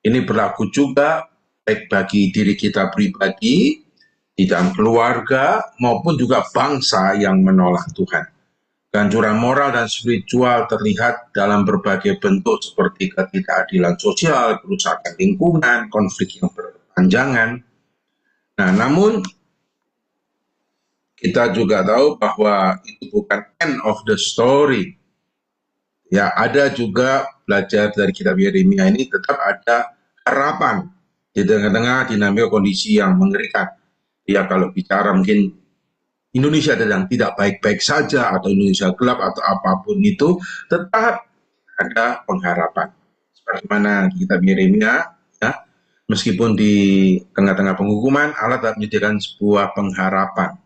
S1: Ini berlaku juga baik bagi diri kita pribadi, di dalam keluarga, maupun juga bangsa yang menolak Tuhan. Kehancuran moral dan spiritual terlihat dalam berbagai bentuk seperti ketidakadilan sosial, kerusakan lingkungan, konflik yang berkepanjangan. Nah, namun kita juga tahu bahwa itu bukan end of the story. Ya, ada juga belajar dari kitab Yeremia ini tetap ada harapan di tengah-tengah dinamika kondisi yang mengerikan. Ya, kalau bicara mungkin Indonesia sedang tidak baik-baik saja, atau Indonesia gelap, atau apapun itu, tetap ada pengharapan. Sebagaimana kitab Yeremia, ya, meskipun di tengah-tengah penghukuman, Allah tetap menyediakan sebuah pengharapan.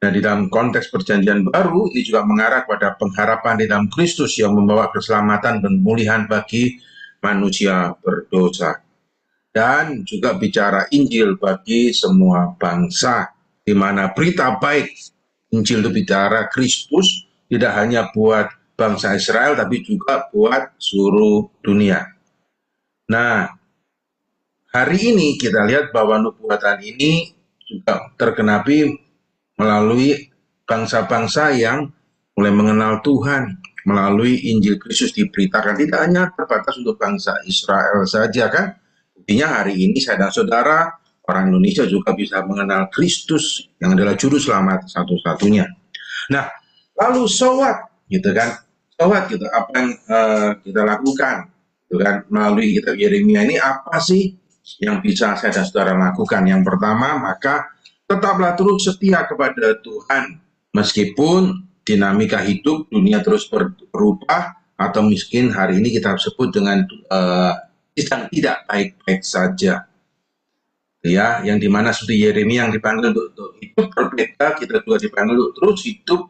S1: Nah, di dalam konteks perjanjian baru, ini juga mengarah pada pengharapan di dalam Kristus yang membawa keselamatan dan pemulihan bagi manusia berdosa. Dan juga bicara Injil bagi semua bangsa, di mana berita baik Injil itu bicara Kristus, tidak hanya buat bangsa Israel, tapi juga buat seluruh dunia. Nah, hari ini kita lihat bahwa nubuatan ini juga tergenapi melalui bangsa-bangsa yang mulai mengenal Tuhan melalui Injil Kristus diberitakan. Tidak hanya terbatas untuk bangsa Israel saja kan. Buktinya hari ini saya dan saudara, orang Indonesia juga bisa mengenal Kristus yang adalah juru selamat satu-satunya. Nah, lalu so what? Gitu kan. So what gitu, apa yang kita lakukan? Gitu kan, melalui kitab Yeremia ini apa sih yang bisa saya dan saudara lakukan? Yang pertama, maka tetaplah terus setia kepada Tuhan. Meskipun dinamika hidup dunia terus berubah, atau mungkin hari ini kita sebut dengan sedang tidak baik-baik saja. Ya, yang dimana seperti Yeremia yang dipanggil untuk hidup berbeda, kita juga dipanggil untuk terus hidup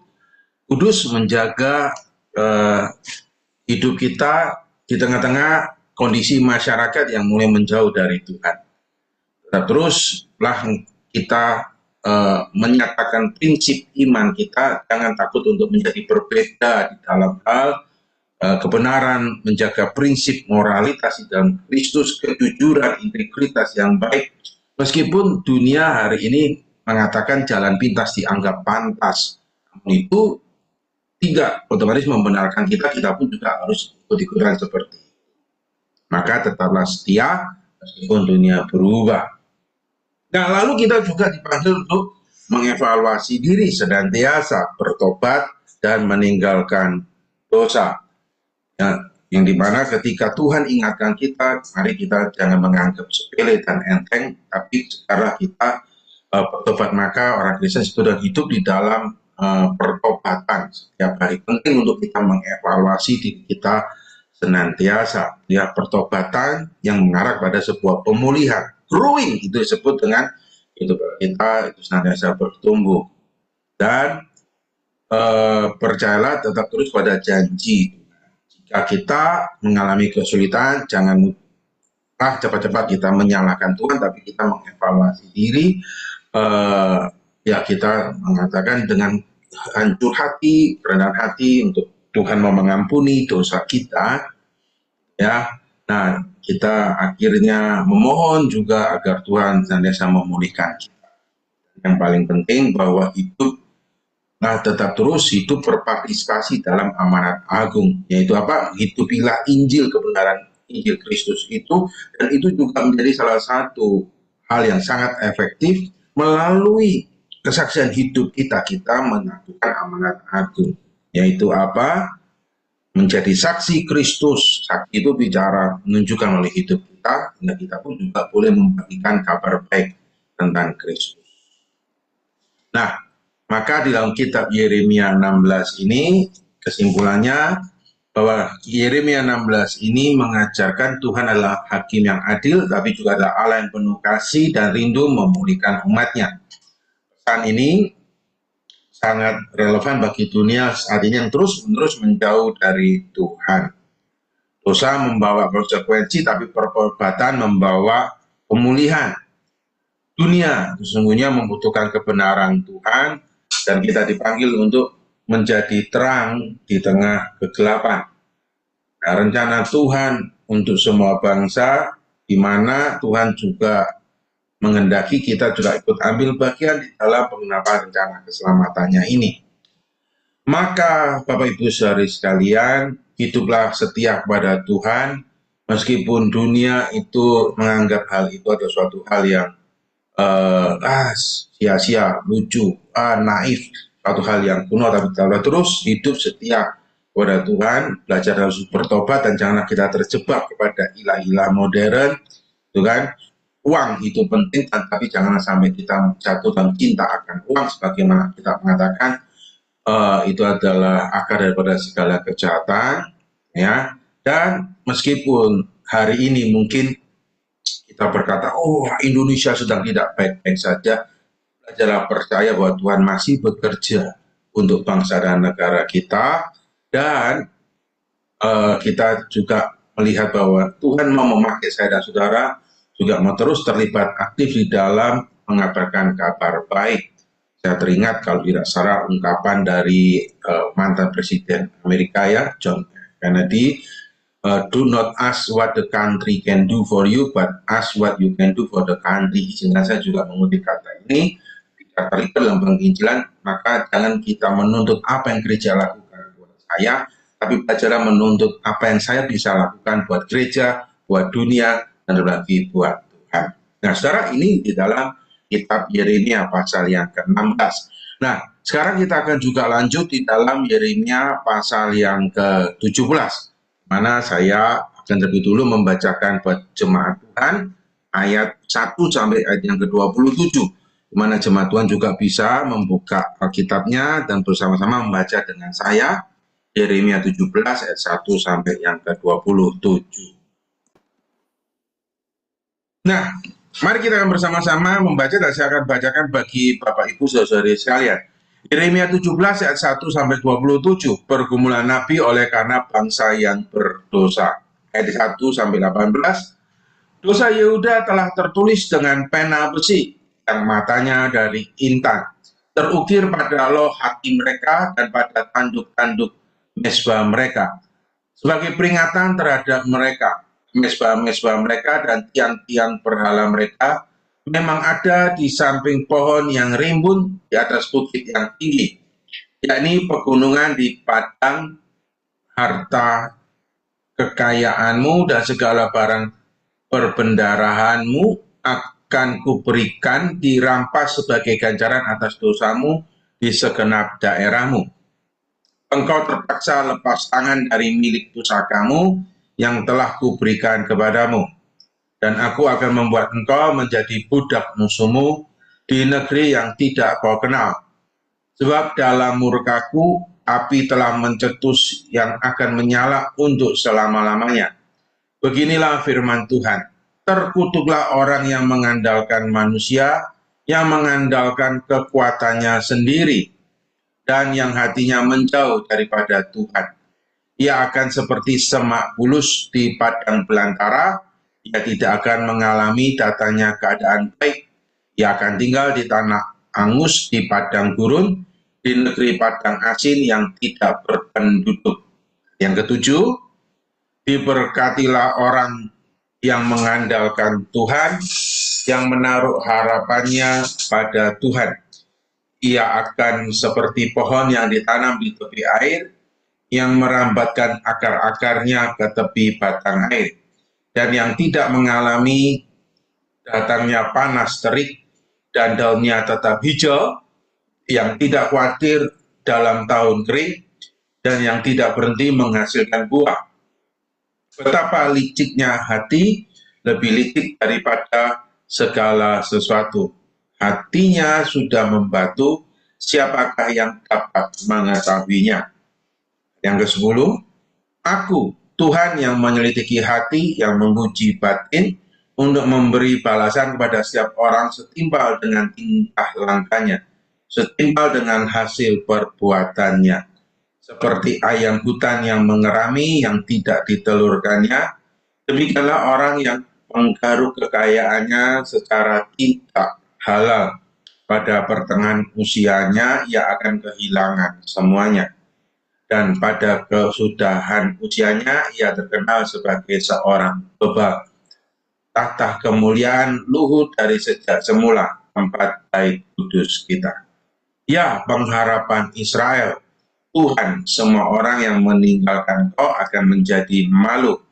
S1: kudus, menjaga hidup kita di tengah-tengah kondisi masyarakat yang mulai menjauh dari Tuhan. Teruslah kita menyatakan prinsip iman kita, jangan takut untuk menjadi berbeda di dalam hal kebenaran, menjaga prinsip moralitas di dalam Kristus, kejujuran, integritas yang baik. Meskipun dunia hari ini mengatakan jalan pintas dianggap pantas, itu tidak otomatis membenarkan kita pun juga harus ikut-ikutan seperti itu. Maka tetaplah setia meskipun dunia berubah. Nah, lalu kita juga dipanggil untuk mengevaluasi diri senantiasa, bertobat dan meninggalkan dosa. Ya, yang dimana ketika Tuhan ingatkan kita, mari kita jangan menganggap sepele dan enteng, tapi sekarang kita bertobat, maka orang Kristen sudah hidup di dalam pertobatan setiap hari. Penting untuk kita mengevaluasi diri kita senantiasa. Ya, pertobatan yang mengarah pada sebuah pemulihan. Growing itu disebut dengan itu kita itu senantiasa bertumbuh. Dan percayalah tetap terus pada janji. Jika kita mengalami kesulitan, jangan cepat-cepat kita menyalahkan Tuhan, tapi kita mengevaluasi diri. Ya, kita mengatakan dengan hancur hati, kerendahan hati untuk Tuhan mau mengampuni dosa kita. Ya, nah kita akhirnya memohon juga agar Tuhan senantiasa memulihkan kita. Yang paling penting bahwa hidup tetap terus hidup berpartisipasi dalam amanat agung, yaitu apa? Hidupilah Injil, kebenaran Injil Kristus itu, dan itu juga menjadi salah satu hal yang sangat efektif melalui kesaksian hidup kita melakukan amanat agung, yaitu apa? Menjadi saksi Kristus. Saksi itu bicara menunjukkan oleh hidup kita, dan kita pun juga boleh membagikan kabar baik tentang Kristus. Nah, maka di dalam kitab Yeremia 16 ini kesimpulannya bahwa Yeremia 16 ini mengajarkan Tuhan adalah hakim yang adil, tapi juga adalah Allah yang penuh kasih dan rindu memulihkan umatnya. Pesan ini sangat relevan bagi dunia saat ini yang terus-menerus menjauh dari Tuhan. Dosa membawa konsekuensi, tapi pertobatan membawa pemulihan. Dunia sesungguhnya membutuhkan kebenaran Tuhan, dan kita dipanggil untuk menjadi terang di tengah kegelapan. Nah, rencana Tuhan untuk semua bangsa, di mana Tuhan juga menghendaki kita juga ikut ambil bagian di dalam pengenapan rencana keselamatannya ini. Maka Bapak Ibu saudari sekalian, hiduplah setia kepada Tuhan, meskipun dunia itu menganggap hal itu adalah suatu hal yang sia-sia, lucu, naif, satu hal yang kuno, tapi kita terus hidup setia kepada Tuhan, belajar harus bertobat, dan janganlah kita terjebak kepada ilah-ilah modern, itu kan. Uang itu penting, tapi janganlah sampai kita jatuh dalam cinta akan uang, sebagaimana kita mengatakan itu adalah akar daripada segala kejahatan, ya. Dan meskipun hari ini mungkin kita berkata, oh Indonesia sedang tidak baik-baik saja, belajarlah percaya bahwa Tuhan masih bekerja untuk bangsa dan negara kita, dan kita juga melihat bahwa Tuhan mau memakai saya dan saudara juga mau terus terlibat aktif di dalam mengabarkan kabar baik, Saya teringat kalau tidak salah ungkapan dari mantan Presiden Amerika ya, John Kennedy, do not ask what the country can do for you, but ask what you can do for the country. Sehingga saya juga mengutip kata ini, tidak terlibat dalam penginjilan, maka jangan kita menuntut apa yang gereja lakukan buat saya, tapi belajar menuntut apa yang saya bisa lakukan buat gereja, buat dunia, dan lagi buat Tuhan. Nah, saudara, ini di dalam kitab Yeremia pasal yang ke-16. Nah, sekarang kita akan juga lanjut di dalam Yeremia pasal yang ke-17, mana saya akan terlebih dulu membacakan buat jemaat Tuhan ayat 1 sampai ayat yang ke-27, di mana jemaat Tuhan juga bisa membuka Alkitabnya dan bersama-sama membaca dengan saya Yeremia 17 ayat 1 sampai yang ke-27. Nah, mari kita akan bersama-sama membaca dan saya akan bacakan bagi Bapak Ibu Saudara sekalian. Yeremia 17 ayat 1 sampai 27, pergumulan nabi oleh karena bangsa yang berdosa. Ayat 1 sampai 18. Dosa Yehuda telah tertulis dengan pena besi yang matanya dari intan, terukir pada loh hati mereka dan pada tanduk-tanduk mesbah mereka. Sebagai peringatan terhadap mereka, mesbah-mesbah mereka dan tiang-tiang berhala mereka memang ada di samping pohon yang rimbun di atas bukit yang tinggi, yakni pegunungan di padang harta kekayaanmu dan segala barang perbendarahanmu akan kuberikan dirampas sebagai ganjaran atas dosamu di segenap daerahmu. Engkau terpaksa lepas tangan dari milik pusakamu yang telah kuberikan kepadamu. Dan aku akan membuat engkau menjadi budak musuhmu di negeri yang tidak kau kenal. Sebab dalam murkaku, api telah mencetus yang akan menyala untuk selama-lamanya. Beginilah firman Tuhan. Terkutuklah orang yang mengandalkan manusia, yang mengandalkan kekuatannya sendiri, dan yang hatinya menjauh daripada Tuhan. Ia akan seperti semak bulus di padang belantara. Ia tidak akan mengalami datangnya keadaan baik. Ia akan tinggal di tanah angus di padang gurun, di negeri padang asin yang tidak berpenduduk. Yang ketujuh, diberkatilah orang yang mengandalkan Tuhan, yang menaruh harapannya pada Tuhan. Ia akan seperti pohon yang ditanam di tepi air, yang merambatkan akar-akarnya ke tepi batang air, dan yang tidak mengalami datangnya panas terik, dan daunnya tetap hijau, yang tidak khawatir dalam tahun kering, dan yang tidak berhenti menghasilkan buah. Betapa liciknya hati, lebih licik daripada segala sesuatu. Hatinya sudah membatu, siapakah yang dapat mengetahuinya? Yang ke-10, aku, Tuhan yang menyelidiki hati, yang menguji batin, untuk memberi balasan kepada setiap orang setimpal dengan tingkah langkahnya, setimpal dengan hasil perbuatannya. Seperti ayam hutan yang mengerami, yang tidak ditelurkannya, demikianlah orang yang menggaruk kekayaannya secara tidak halal. Pada pertengahan usianya, ia akan kehilangan semuanya. Dan pada kesudahan usianya, ia terkenal sebagai seorang bebal. Tahta kemuliaan luhur dari sejak semula, tempat bait kudus kita. Ya, pengharapan Israel, Tuhan, semua orang yang meninggalkan kau akan menjadi malu.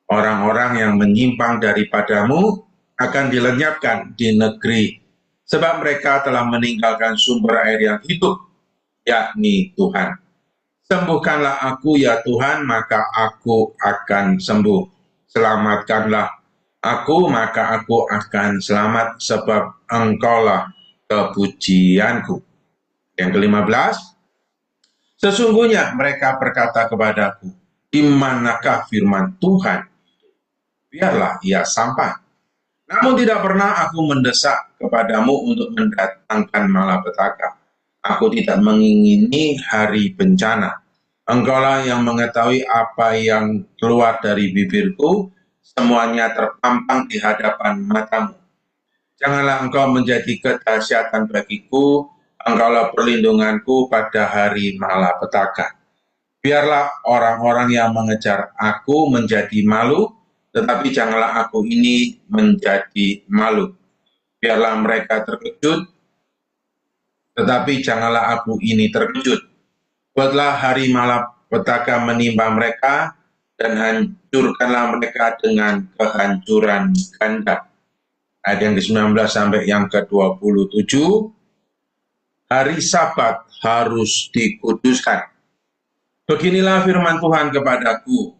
S1: Orang-orang yang menyimpang daripadamu akan dilenyapkan di negeri, sebab mereka telah meninggalkan sumber air yang hidup, yakni Tuhan. Sembuhkanlah aku ya Tuhan, maka aku akan sembuh. Selamatkanlah aku, maka aku akan selamat, sebab engkaulah kepujianku. Yang ke-15, sesungguhnya mereka berkata kepadaku, di manakah firman Tuhan? Biarlah ia sampai. Namun tidak pernah aku mendesak kepadamu untuk mendatangkan malapetaka. Aku tidak mengingini hari bencana. Engkaulah yang mengetahui apa yang keluar dari bibirku, semuanya terpampang di hadapan matamu. Janganlah engkau menjadi kedahsyatan bagiku, Engkaulah perlindunganku pada hari malapetaka. Biarlah orang-orang yang mengejar aku menjadi malu, tetapi janganlah aku ini menjadi malu. Biarlah mereka terkejut, tetapi janganlah aku ini terkejut. Buatlah hari malapetaka menimpa mereka, dan hancurkanlah mereka dengan kehancuran ganda. Ayat yang ke-19 sampai yang ke-27, hari Sabat harus dikuduskan. Beginilah firman Tuhan kepadaku,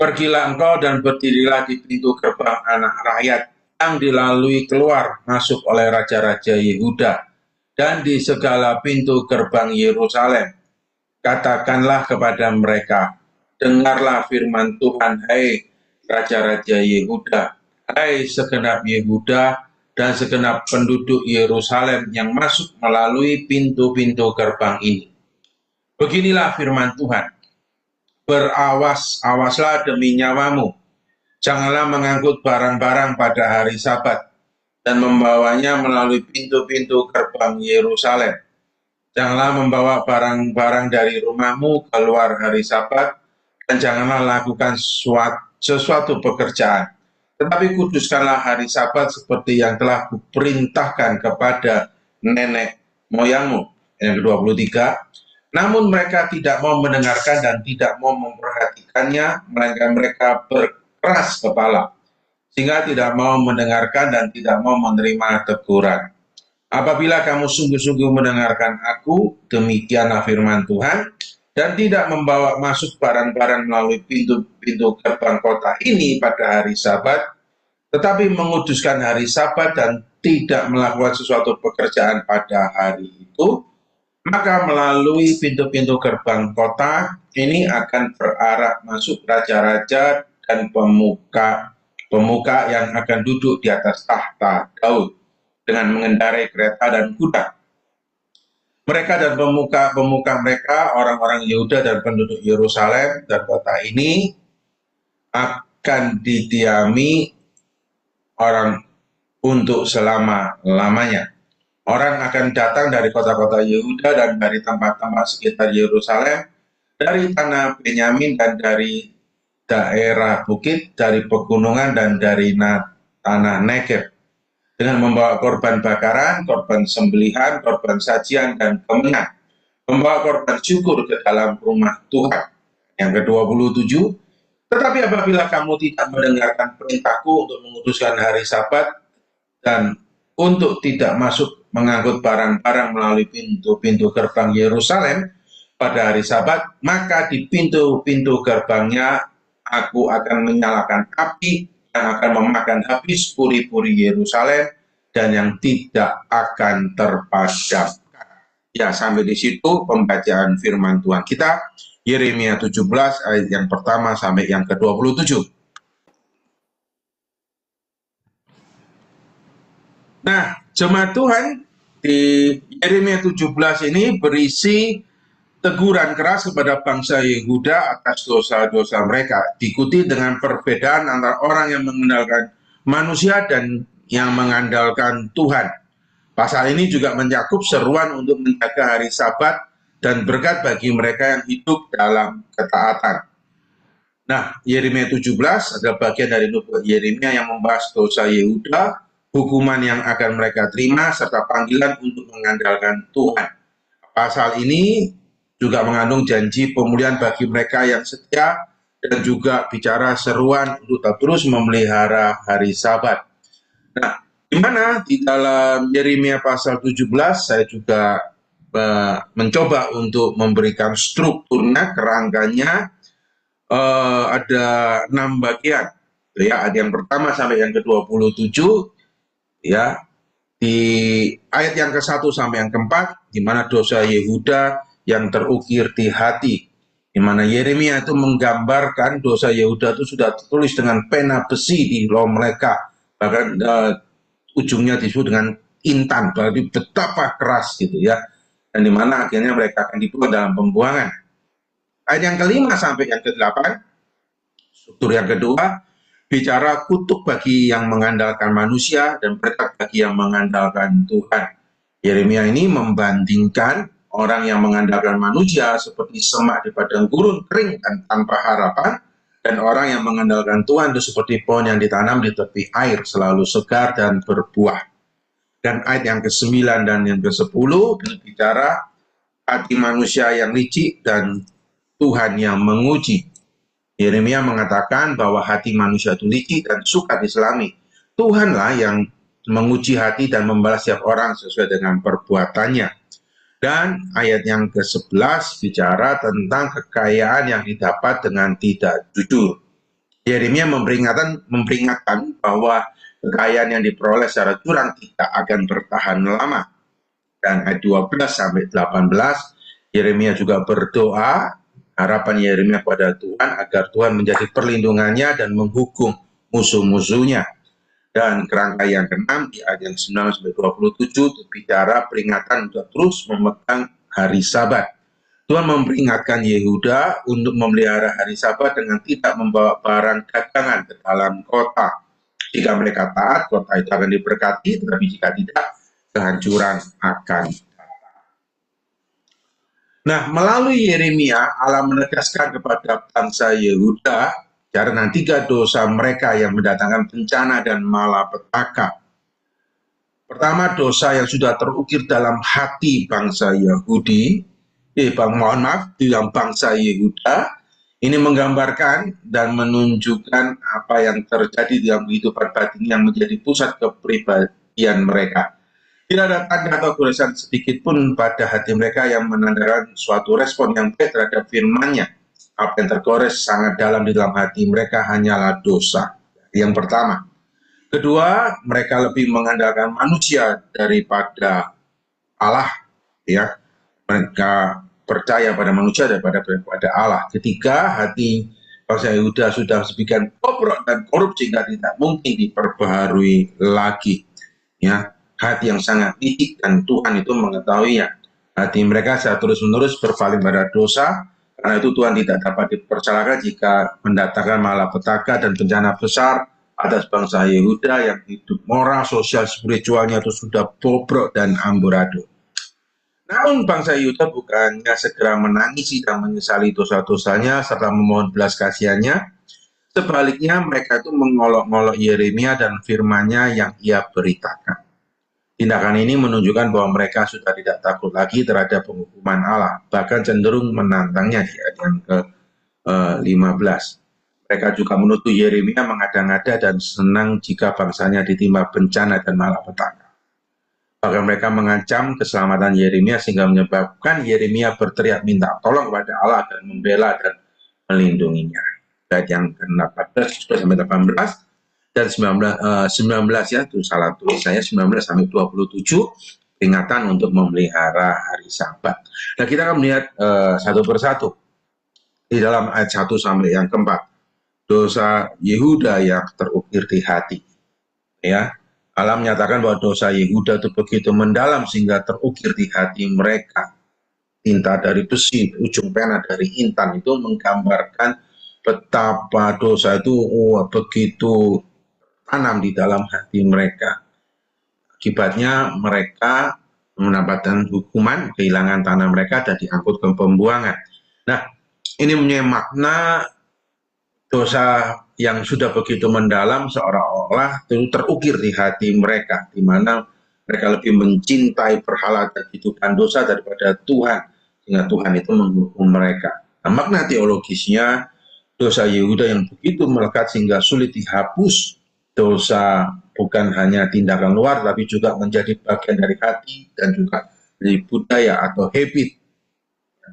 S1: pergilah engkau dan berdirilah di pintu gerbang anak rakyat yang dilalui keluar masuk oleh raja-raja Yehuda dan di segala pintu gerbang Yerusalem. Katakanlah kepada mereka, dengarlah firman Tuhan, hai raja-raja Yehuda, hai segenap Yehuda dan segenap penduduk Yerusalem yang masuk melalui pintu-pintu gerbang ini. Beginilah firman Tuhan, berawas-awaslah demi nyawamu, janganlah mengangkut barang-barang pada hari Sabat dan membawanya melalui pintu-pintu gerbang Yerusalem. Janganlah membawa barang-barang dari rumahmu keluar hari Sabat, dan janganlah lakukan sesuatu pekerjaan. Tetapi kuduskanlah hari Sabat seperti yang telah kuperintahkan kepada nenek moyangmu. Yang ke-23, namun mereka tidak mau mendengarkan dan tidak mau memperhatikannya, melainkan mereka berkeras kepala, sehingga tidak mau mendengarkan dan tidak mau menerima teguran. Apabila kamu sungguh-sungguh mendengarkan aku, demikianlah firman Tuhan, dan tidak membawa masuk barang-barang melalui pintu-pintu gerbang kota ini pada hari Sabat, tetapi menguduskan hari Sabat dan tidak melakukan sesuatu pekerjaan pada hari itu, maka melalui pintu-pintu gerbang kota ini akan berarak masuk raja-raja dan pemuka yang akan duduk di atas tahta Daud dengan mengendarai kereta dan kuda. Mereka dan pemuka-pemuka mereka, orang-orang Yehuda dan penduduk Yerusalem dan kota ini akan didiami orang untuk selama-lamanya. Orang akan datang dari kota-kota Yehuda dan dari tempat-tempat sekitar Yerusalem, dari tanah Benyamin dan dari daerah bukit, dari pegunungan dan dari tanah Negev, dengan membawa korban bakaran, korban sembelihan, korban sajian, dan kemenyan, membawa korban syukur ke dalam rumah Tuhan. Yang ke-27, tetapi apabila kamu tidak mendengarkan perintahku untuk menguduskan hari Sabat dan untuk tidak masuk mengangkut barang-barang melalui pintu-pintu gerbang Yerusalem pada hari Sabat, maka di pintu-pintu gerbangnya aku akan menyalakan api yang akan memakan habis puri-puri Yerusalem dan yang tidak akan terpadamkan. Ya, sampai di situ pembacaan firman Tuhan kita, Yeremia 17 ayat yang pertama sampai yang ke-27. Nah, jemaat Tuhan, di Yeremia 17 ini berisi teguran keras kepada bangsa Yehuda atas dosa-dosa mereka, diikuti dengan perbedaan antara orang yang mengandalkan manusia dan yang mengandalkan Tuhan. Pasal ini juga mencakup seruan untuk menjaga hari Sabat dan berkat bagi mereka yang hidup dalam ketaatan. Nah, Yeremia 17 adalah bagian dari nubuat Yeremia yang membahas dosa Yehuda, hukuman yang akan mereka terima, serta panggilan untuk mengandalkan Tuhan. Pasal ini juga mengandung janji pemulihan bagi mereka yang setia dan juga bicara seruan untuk terus memelihara hari Sabat. Nah, di mana di dalam Yeremia pasal 17 saya juga mencoba untuk memberikan strukturnya, kerangkanya, ada 6 bagian. Ya, ada yang pertama sampai yang ke-27, ya, di ayat yang ke-1 sampai yang ke-4, di mana dosa Yehuda yang terukir di hati, di mana Yeremia itu menggambarkan dosa Yehuda itu sudah tertulis dengan pena besi di roh mereka, bahkan ujungnya disebut dengan intan, berarti betapa keras gitu ya, dan di mana akhirnya mereka akan dibuang dalam pembuangan. Ayat yang ke-5 sampai yang ke-8, struktur yang kedua, bicara kutuk bagi yang mengandalkan manusia dan berkat bagi yang mengandalkan Tuhan. Yeremia ini membandingkan orang yang mengandalkan manusia seperti semak di padang gurun kering dan tanpa harapan, dan orang yang mengandalkan Tuhan itu seperti pohon yang ditanam di tepi air, selalu segar dan berbuah. Dan ayat yang ke-9 dan yang ke-10 berbicara hati manusia yang licik dan Tuhan yang menguji. Yeremia mengatakan bahwa hati manusia itu licik dan suka diselami. Tuhanlah yang menguji hati dan membalas setiap orang sesuai dengan perbuatannya. Dan ayat yang ke-11 bicara tentang kekayaan yang didapat dengan tidak jujur. Yeremia memperingatkan bahwa kekayaan yang diperoleh secara curang tidak akan bertahan lama. Dan ayat 12 sampai 18, Yeremia juga berdoa, harapan Yeremia pada Tuhan agar Tuhan menjadi perlindungannya dan menghukum musuh-musuhnya. Dan kerangka yang ke-6 di ayat yang 9 sampai 27 bicara peringatan untuk terus memegang hari Sabat. Tuhan memperingatkan Yehuda untuk memelihara hari Sabat dengan tidak membawa barang dagangan ke dalam kota. Jika mereka taat, kota itu akan diberkati, tetapi jika tidak, kehancuran akan. Nah, melalui Yeremia, Allah menegaskan kepada bangsa Yehuda karena 3 dosa mereka yang mendatangkan bencana dan malapetaka. Pertama, dosa yang sudah terukir dalam hati bangsa Yahudi, dalam bangsa Yehuda, ini menggambarkan dan menunjukkan apa yang terjadi dalam kehidupan batin yang menjadi pusat kepribadian mereka. Tidak ada tanda atau goresan sedikit pun pada hati mereka yang menandakan suatu respon yang baik terhadap firman-Nya. Apa yang tergores sangat dalam di dalam hati mereka hanyalah dosa. Yang pertama. Kedua, mereka lebih mengandalkan manusia daripada Allah, ya. Mereka percaya pada manusia daripada Allah. Ketiga, hati bangsa Yehuda sudah sebagian bobrok dan korup sehingga tidak mungkin diperbaharui lagi. Ya, hati yang sangat licik dan Tuhan itu mengetahuinya. Hati mereka secara terus-menerus berpaling pada dosa, karena itu Tuhan tidak dapat dipercayai jika mendatangkan malapetaka dan bencana besar atas bangsa Yehuda yang hidup moral, sosial, spiritualnya itu sudah bobrok dan amburadul. Namun bangsa Yehuda bukannya segera menangisi dan menyesali dosa-dosanya serta memohon belas kasihannya. Sebaliknya mereka itu mengolok-olok Yeremia dan firman-Nya yang ia beritakan. Tindakan ini menunjukkan bahwa mereka sudah tidak takut lagi terhadap penghukuman Allah, bahkan cenderung menantangnya di ayat yang ke-15. Mereka juga menuduh Yeremia mengada-ngada dan senang jika bangsanya ditimpa bencana dan malapetaka. Bahkan mereka mengancam keselamatan Yeremia sehingga menyebabkan Yeremia berteriak minta tolong kepada Allah dan membela dan melindunginya. Ayat yang ke-14 sampai 18 dan 19 ya, itu salah tulis saya, 19 sampai 27 peringatan untuk memelihara hari Sabat. Nah, kita akan melihat satu persatu di dalam ayat 1 sampai yang keempat. Dosa Yehuda yang terukir di hati. Ya, Allah menyatakan bahwa dosa Yehuda itu begitu mendalam sehingga terukir di hati mereka. Tinta dari besi, ujung pena dari intan itu menggambarkan betapa dosa itu begitu tanam di dalam hati mereka. Akibatnya mereka mendapatkan hukuman, kehilangan tanah mereka dan diangkut ke pembuangan. Nah, ini punya makna dosa yang sudah begitu mendalam seolah-olah terukir di hati mereka, di mana mereka lebih mencintai berhala dan kehidupan dosa daripada Tuhan, sehingga Tuhan itu menghukum mereka. Nah, makna teologisnya, dosa Yehuda yang begitu melekat sehingga sulit dihapus. Dosa bukan hanya tindakan luar, tapi juga menjadi bagian dari hati dan juga dari budaya atau habit.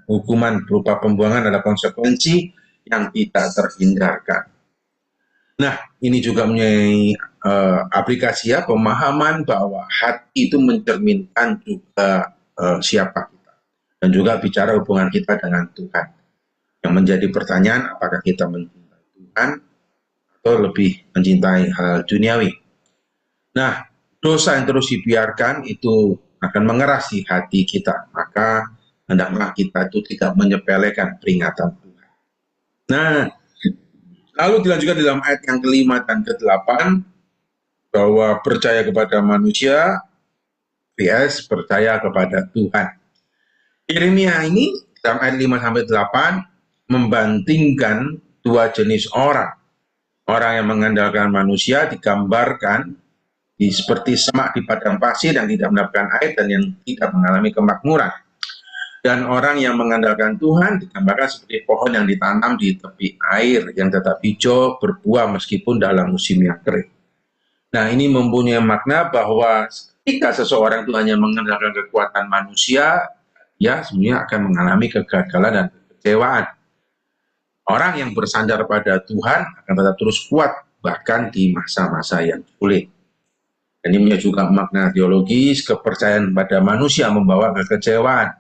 S1: Hukuman berupa pembuangan adalah konsekuensi yang tidak terhindarkan. Nah, ini juga mempunyai aplikasi ya, pemahaman bahwa hati itu mencerminkan juga siapa kita. Dan juga bicara hubungan kita dengan Tuhan. Yang menjadi pertanyaan, apakah kita mencintai Tuhan atau lebih mencintai hal duniawi. Nah, dosa yang terus dibiarkan itu akan mengerasi hati kita. Maka hendaklah kita itu tidak menyepelekan peringatan Tuhan. Nah, lalu dilanjutkan dalam ayat yang ke-5 dan ke-8 bahwa percaya kepada manusia, PS percaya kepada Tuhan. Yeremia ini dalam ayat 5-8 membandingkan dua jenis orang. Orang yang mengandalkan manusia digambarkan seperti semak di padang pasir yang tidak mendapatkan air dan yang tidak mengalami kemakmuran. Dan orang yang mengandalkan Tuhan digambarkan seperti pohon yang ditanam di tepi air yang tetap hijau, berbuah meskipun dalam musim yang kering. Nah, ini mempunyai makna bahwa ketika seseorang itu hanya mengandalkan kekuatan manusia, ya sebenarnya akan mengalami kegagalan dan kekecewaan. Orang yang bersandar pada Tuhan akan tetap terus kuat, bahkan di masa-masa yang sulit. Dan ini punya juga makna teologis, kepercayaan pada manusia membawa kekecewaan.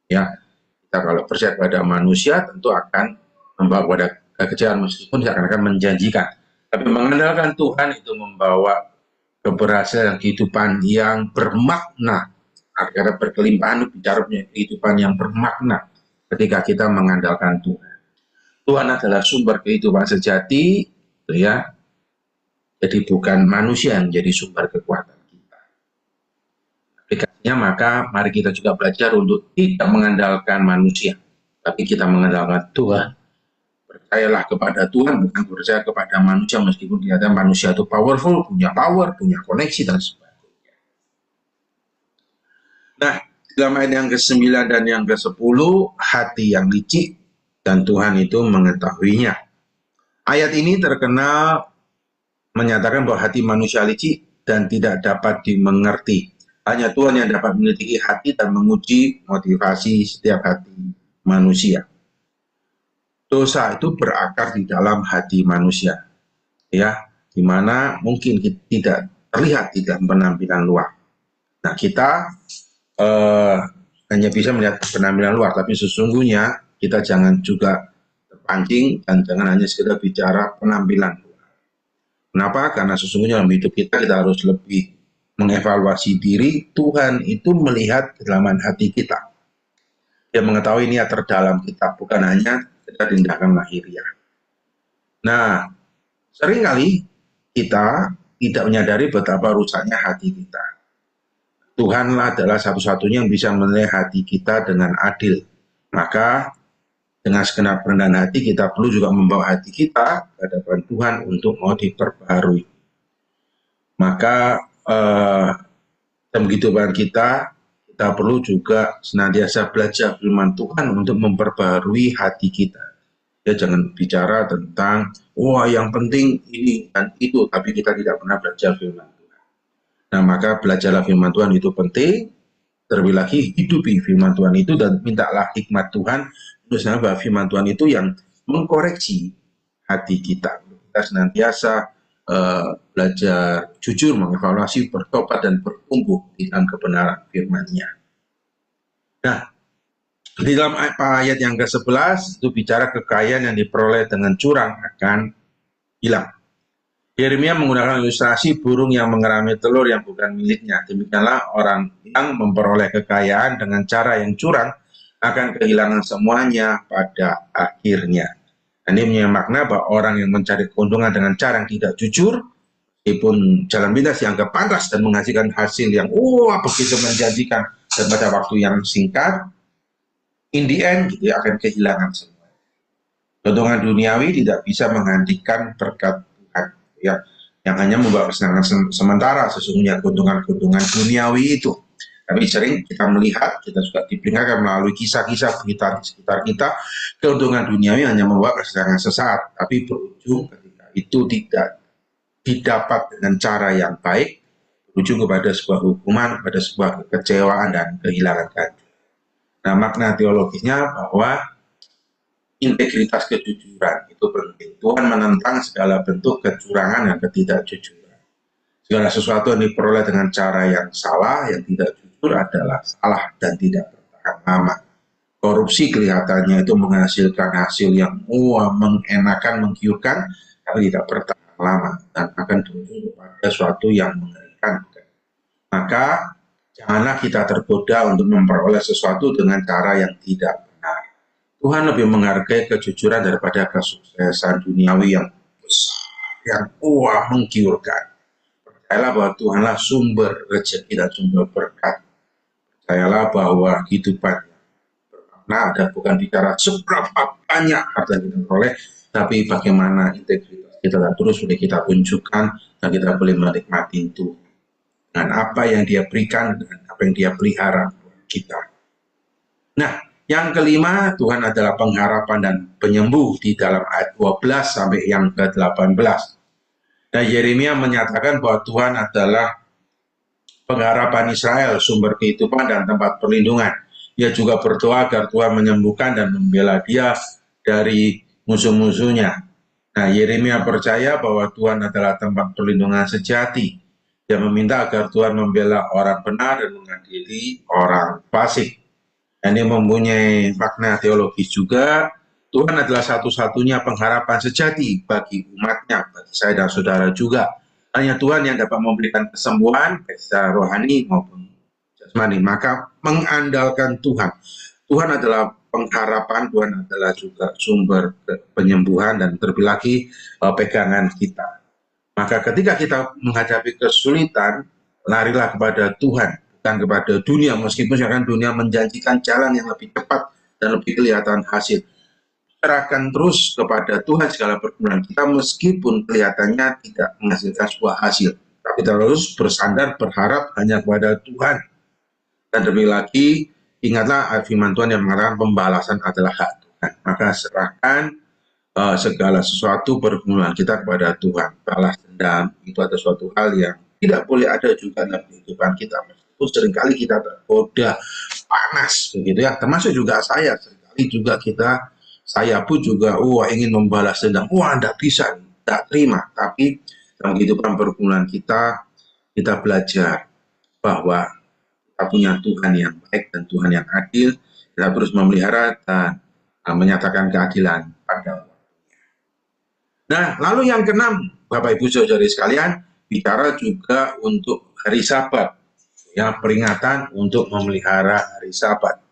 S1: Ya, kita kalau percaya pada manusia tentu akan membawa pada kekecewaan meskipun seakan-akan menjanjikan. Tapi mengandalkan Tuhan itu membawa keberhasilan kehidupan yang bermakna. Karena berkelimpahan bicara punya kehidupan yang bermakna ketika kita mengandalkan Tuhan. Tuhan adalah sumber kehidupan sejati, ya. Jadi bukan manusia yang menjadi sumber kekuatan kita. Aplikasinya maka mari kita juga belajar untuk tidak mengandalkan manusia, tapi kita mengandalkan Tuhan. Percayalah kepada Tuhan, bukan percaya kepada manusia meskipun ternyata manusia itu powerful, punya power, punya koneksi dan sebagainya. Nah, dalam ayat yang ke-9 dan yang ke-10, hati yang licik dan Tuhan itu mengetahuinya. Ayat ini terkenal menyatakan bahwa hati manusia licik dan tidak dapat dimengerti. Hanya Tuhan yang dapat meneliti hati dan menguji motivasi setiap hati manusia. Dosa itu berakar di dalam hati manusia, ya, di mana mungkin tidak terlihat di dalam penampilan luar. Nah, kita hanya bisa melihat penampilan luar, tapi sesungguhnya kita jangan juga terpancing dan jangan hanya sekedar bicara penampilan luar. Kenapa? Karena sesungguhnya dalam hidup kita harus lebih mengevaluasi diri. Tuhan itu melihat kedalaman hati kita. Dia mengetahui niat terdalam kita, bukan hanya tindakan lahiriah. Nah, seringkali kita tidak menyadari betapa rusaknya hati kita. Tuhanlah adalah satu-satunya yang bisa menilai hati kita dengan adil. Maka dengan segenap kerendahan hati kita perlu juga membawa hati kita ke hadapan Tuhan untuk mau diperbaharui. Maka dalam kehidupan kita perlu juga senantiasa belajar firman Tuhan untuk memperbaharui hati kita. Ya, jangan bicara tentang wah yang penting ini dan itu, tapi kita tidak pernah belajar firman Tuhan. Nah, maka belajarlah firman Tuhan itu penting. Terlebih lagi hidupi firman Tuhan itu dan mintalah hikmat Tuhan untuk bahwa firman Tuhan itu yang mengkoreksi hati kita. Kita senantiasa belajar jujur, mengevaluasi, bertobat dan bertumbuh di dalam kebenaran firman-Nya. Nah, di dalam ayat yang ke-11 itu bicara kekayaan yang diperoleh dengan curang akan hilang. Yeremia menggunakan ilustrasi burung yang mengerami telur yang bukan miliknya. Demikianlah orang yang memperoleh kekayaan dengan cara yang curang akan kehilangan semuanya pada akhirnya. Ini punya makna bahwa orang yang mencari keuntungan dengan cara yang tidak jujur, meskipun jalan pintas dianggap pantas dan menghasilkan hasil yang begitu menjanjikan dan pada waktu yang singkat, in the end dia akan kehilangan semua. Keuntungan duniawi tidak bisa menggantikan berkat Tuhan, ya, yang hanya membawa kesenangan sementara. Sesungguhnya keuntungan duniawi itu. Tapi sering kita melihat, kita juga diperingatkan melalui kisah-kisah berita di sekitar kita, keuntungan duniawi hanya membawa kesenangan sesaat, tapi berujung ketika itu tidak didapat dengan cara yang baik, berujung kepada sebuah hukuman, kepada sebuah kekecewaan dan kehilangan keadilan. Nah, makna teologisnya bahwa integritas kejujuran itu penting. Tuhan menentang segala bentuk kecurangan dan ketidakjujuran. Segala sesuatu yang diperoleh dengan cara yang salah, yang tidak jujur adalah salah dan tidak bertahan lama. Korupsi kelihatannya itu menghasilkan hasil yang mengenakan, menggiurkan, tapi tidak bertahan lama dan akan berujung pada sesuatu yang mengerikan. Maka janganlah kita tergoda untuk memperoleh sesuatu dengan cara yang tidak benar. Tuhan lebih menghargai kejujuran daripada kesuksesan duniawi yang besar, yang menggiurkan. Percayalah bahwa Tuhanlah sumber rezeki dan sumber berkat. Percayalah bahwa kehidupan ada bukan bicara seberapa banyak harta yang kita peroleh, tapi bagaimana integritas kita terus boleh kita tunjukkan dan kita boleh menikmati itu dengan apa yang Dia berikan dan apa yang Dia pelihara kita. Nah, yang kelima, Tuhan adalah pengharapan dan penyembuh di dalam ayat 12 sampai yang ke-18. Nah, Yeremia menyatakan bahwa Tuhan adalah pengharapan Israel, sumber kehidupan dan tempat perlindungan. Ia juga berdoa agar Tuhan menyembuhkan dan membela dia dari musuh-musuhnya. Nah, Yeremia percaya bahwa Tuhan adalah tempat perlindungan sejati. Dia meminta agar Tuhan membela orang benar dan mengadili orang fasik. Ini mempunyai makna teologis juga. Tuhan adalah satu-satunya pengharapan sejati bagi umatnya, bagi saya dan saudara juga. Hanya Tuhan yang dapat memberikan kesembuhan secara rohani maupun jasmani. Maka mengandalkan Tuhan. Tuhan adalah pengharapan, Tuhan adalah juga sumber penyembuhan dan terlebih lagi pegangan kita. Maka ketika kita menghadapi kesulitan, larilah kepada Tuhan, bukan kepada dunia, meskipun sekarang dunia menjanjikan jalan yang lebih cepat dan lebih kelihatan hasil. Serahkan terus kepada Tuhan segala pergumulan kita meskipun kelihatannya tidak menghasilkan sebuah hasil. Tapi terus bersandar berharap hanya kepada Tuhan. Dan lebih lagi, ingatlah firman Tuhan yang mengatakan pembalasan adalah hak Tuhan. Maka serahkan segala sesuatu pergumulan kita kepada Tuhan. Balas dendam itu ada suatu hal yang tidak boleh ada juga dalam kehidupan kita. Meskipun seringkali kita tergoda panas, begitu ya. Termasuk juga saya, seringkali juga saya pun juga ingin membalas dendam. Tidak bisa, tidak terima. Tapi dalam kehidupan pergumulan kita belajar bahwa kita punya Tuhan yang baik dan Tuhan yang adil. Kita terus memelihara dan menyatakan keadilan pada. Nah, lalu yang keenam, Bapak Ibu Saudara sekalian, bicara juga untuk hari Sabat. Ya, peringatan untuk memelihara hari Sabat.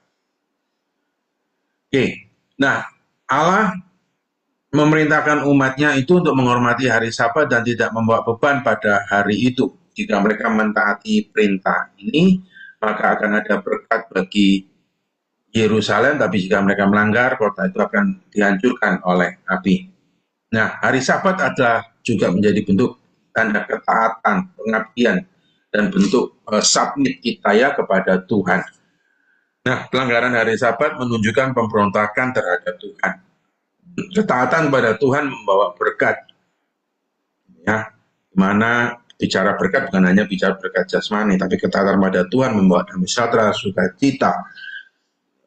S1: Oke. Nah, Allah memerintahkan umatnya itu untuk menghormati hari Sabat dan tidak membawa beban pada hari itu. Jika mereka mentaati perintah ini, maka akan ada berkat bagi Yerusalem, tapi jika mereka melanggar, kota itu akan dihancurkan oleh api. Nah, hari Sabat adalah juga menjadi bentuk tanda ketaatan, pengabdian, dan bentuk submit kita ya kepada Tuhan. Nah, pelanggaran hari Sabat menunjukkan pemberontakan terhadap Tuhan. Ketaatan kepada Tuhan membawa berkat. Ya, dimana bicara berkat bukan hanya bicara berkat jasmani, tapi ketaatan pada Tuhan membawa damai sejahtera, sukacita.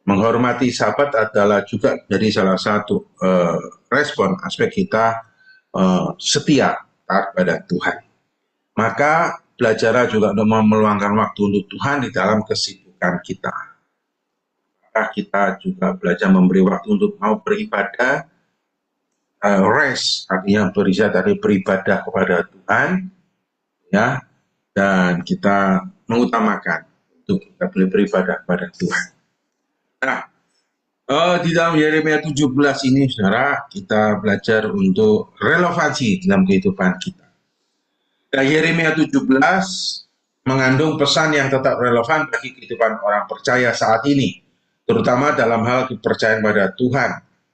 S1: Menghormati Sabat adalah juga jadi salah satu respon aspek kita setia kepada Tuhan. Maka belajarlah juga untuk meluangkan waktu untuk Tuhan di dalam kesibukan kita. Maka kita juga belajar memberi waktu untuk mau beribadah, rest, artinya beribadah kepada Tuhan, ya, dan kita mengutamakan untuk kita boleh beribadah kepada Tuhan. Nah, di dalam Yeremia 17 ini, saudara, kita belajar untuk relevansi dalam kehidupan kita. Nah, Yeremia 17 mengandung pesan yang tetap relevan bagi kehidupan orang percaya saat ini, terutama dalam hal kepercayaan pada Tuhan,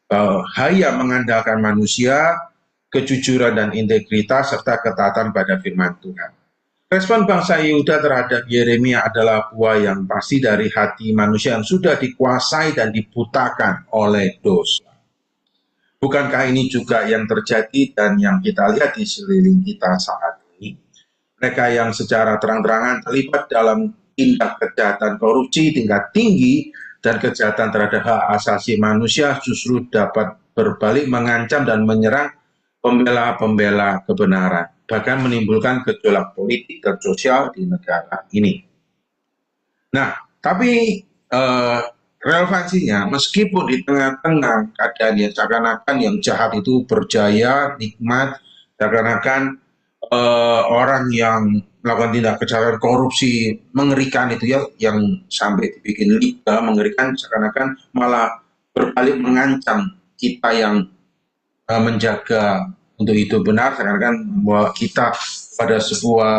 S1: bahaya mengandalkan manusia, kejujuran dan integritas, serta ketaatan pada firman Tuhan. Respon bangsa Yehuda terhadap Yeremia adalah buah yang pasti dari hati manusia yang sudah dikuasai dan dibutakan oleh dosa. Bukankah ini juga yang terjadi dan yang kita lihat di sekeliling kita saat ini? Mereka yang secara terang-terangan terlibat dalam tindak kejahatan korupsi tingkat tinggi dan kejahatan terhadap hak asasi manusia justru dapat berbalik mengancam dan menyerang pembela-pembela kebenaran, bahkan menimbulkan gejolak politik dan sosial di negara ini. Nah, tapi relevansinya, meskipun di tengah-tengah keadaan yang seakan-akan yang jahat itu berjaya, nikmat, seakan-akan orang yang melakukan tindak kejahatan korupsi mengerikan itu ya, yang sampai dibikin liga mengerikan, seakan-akan malah berbalik mengancam kita yang menjaga untuk hidup benar, seakan-akan bahwa kita pada sebuah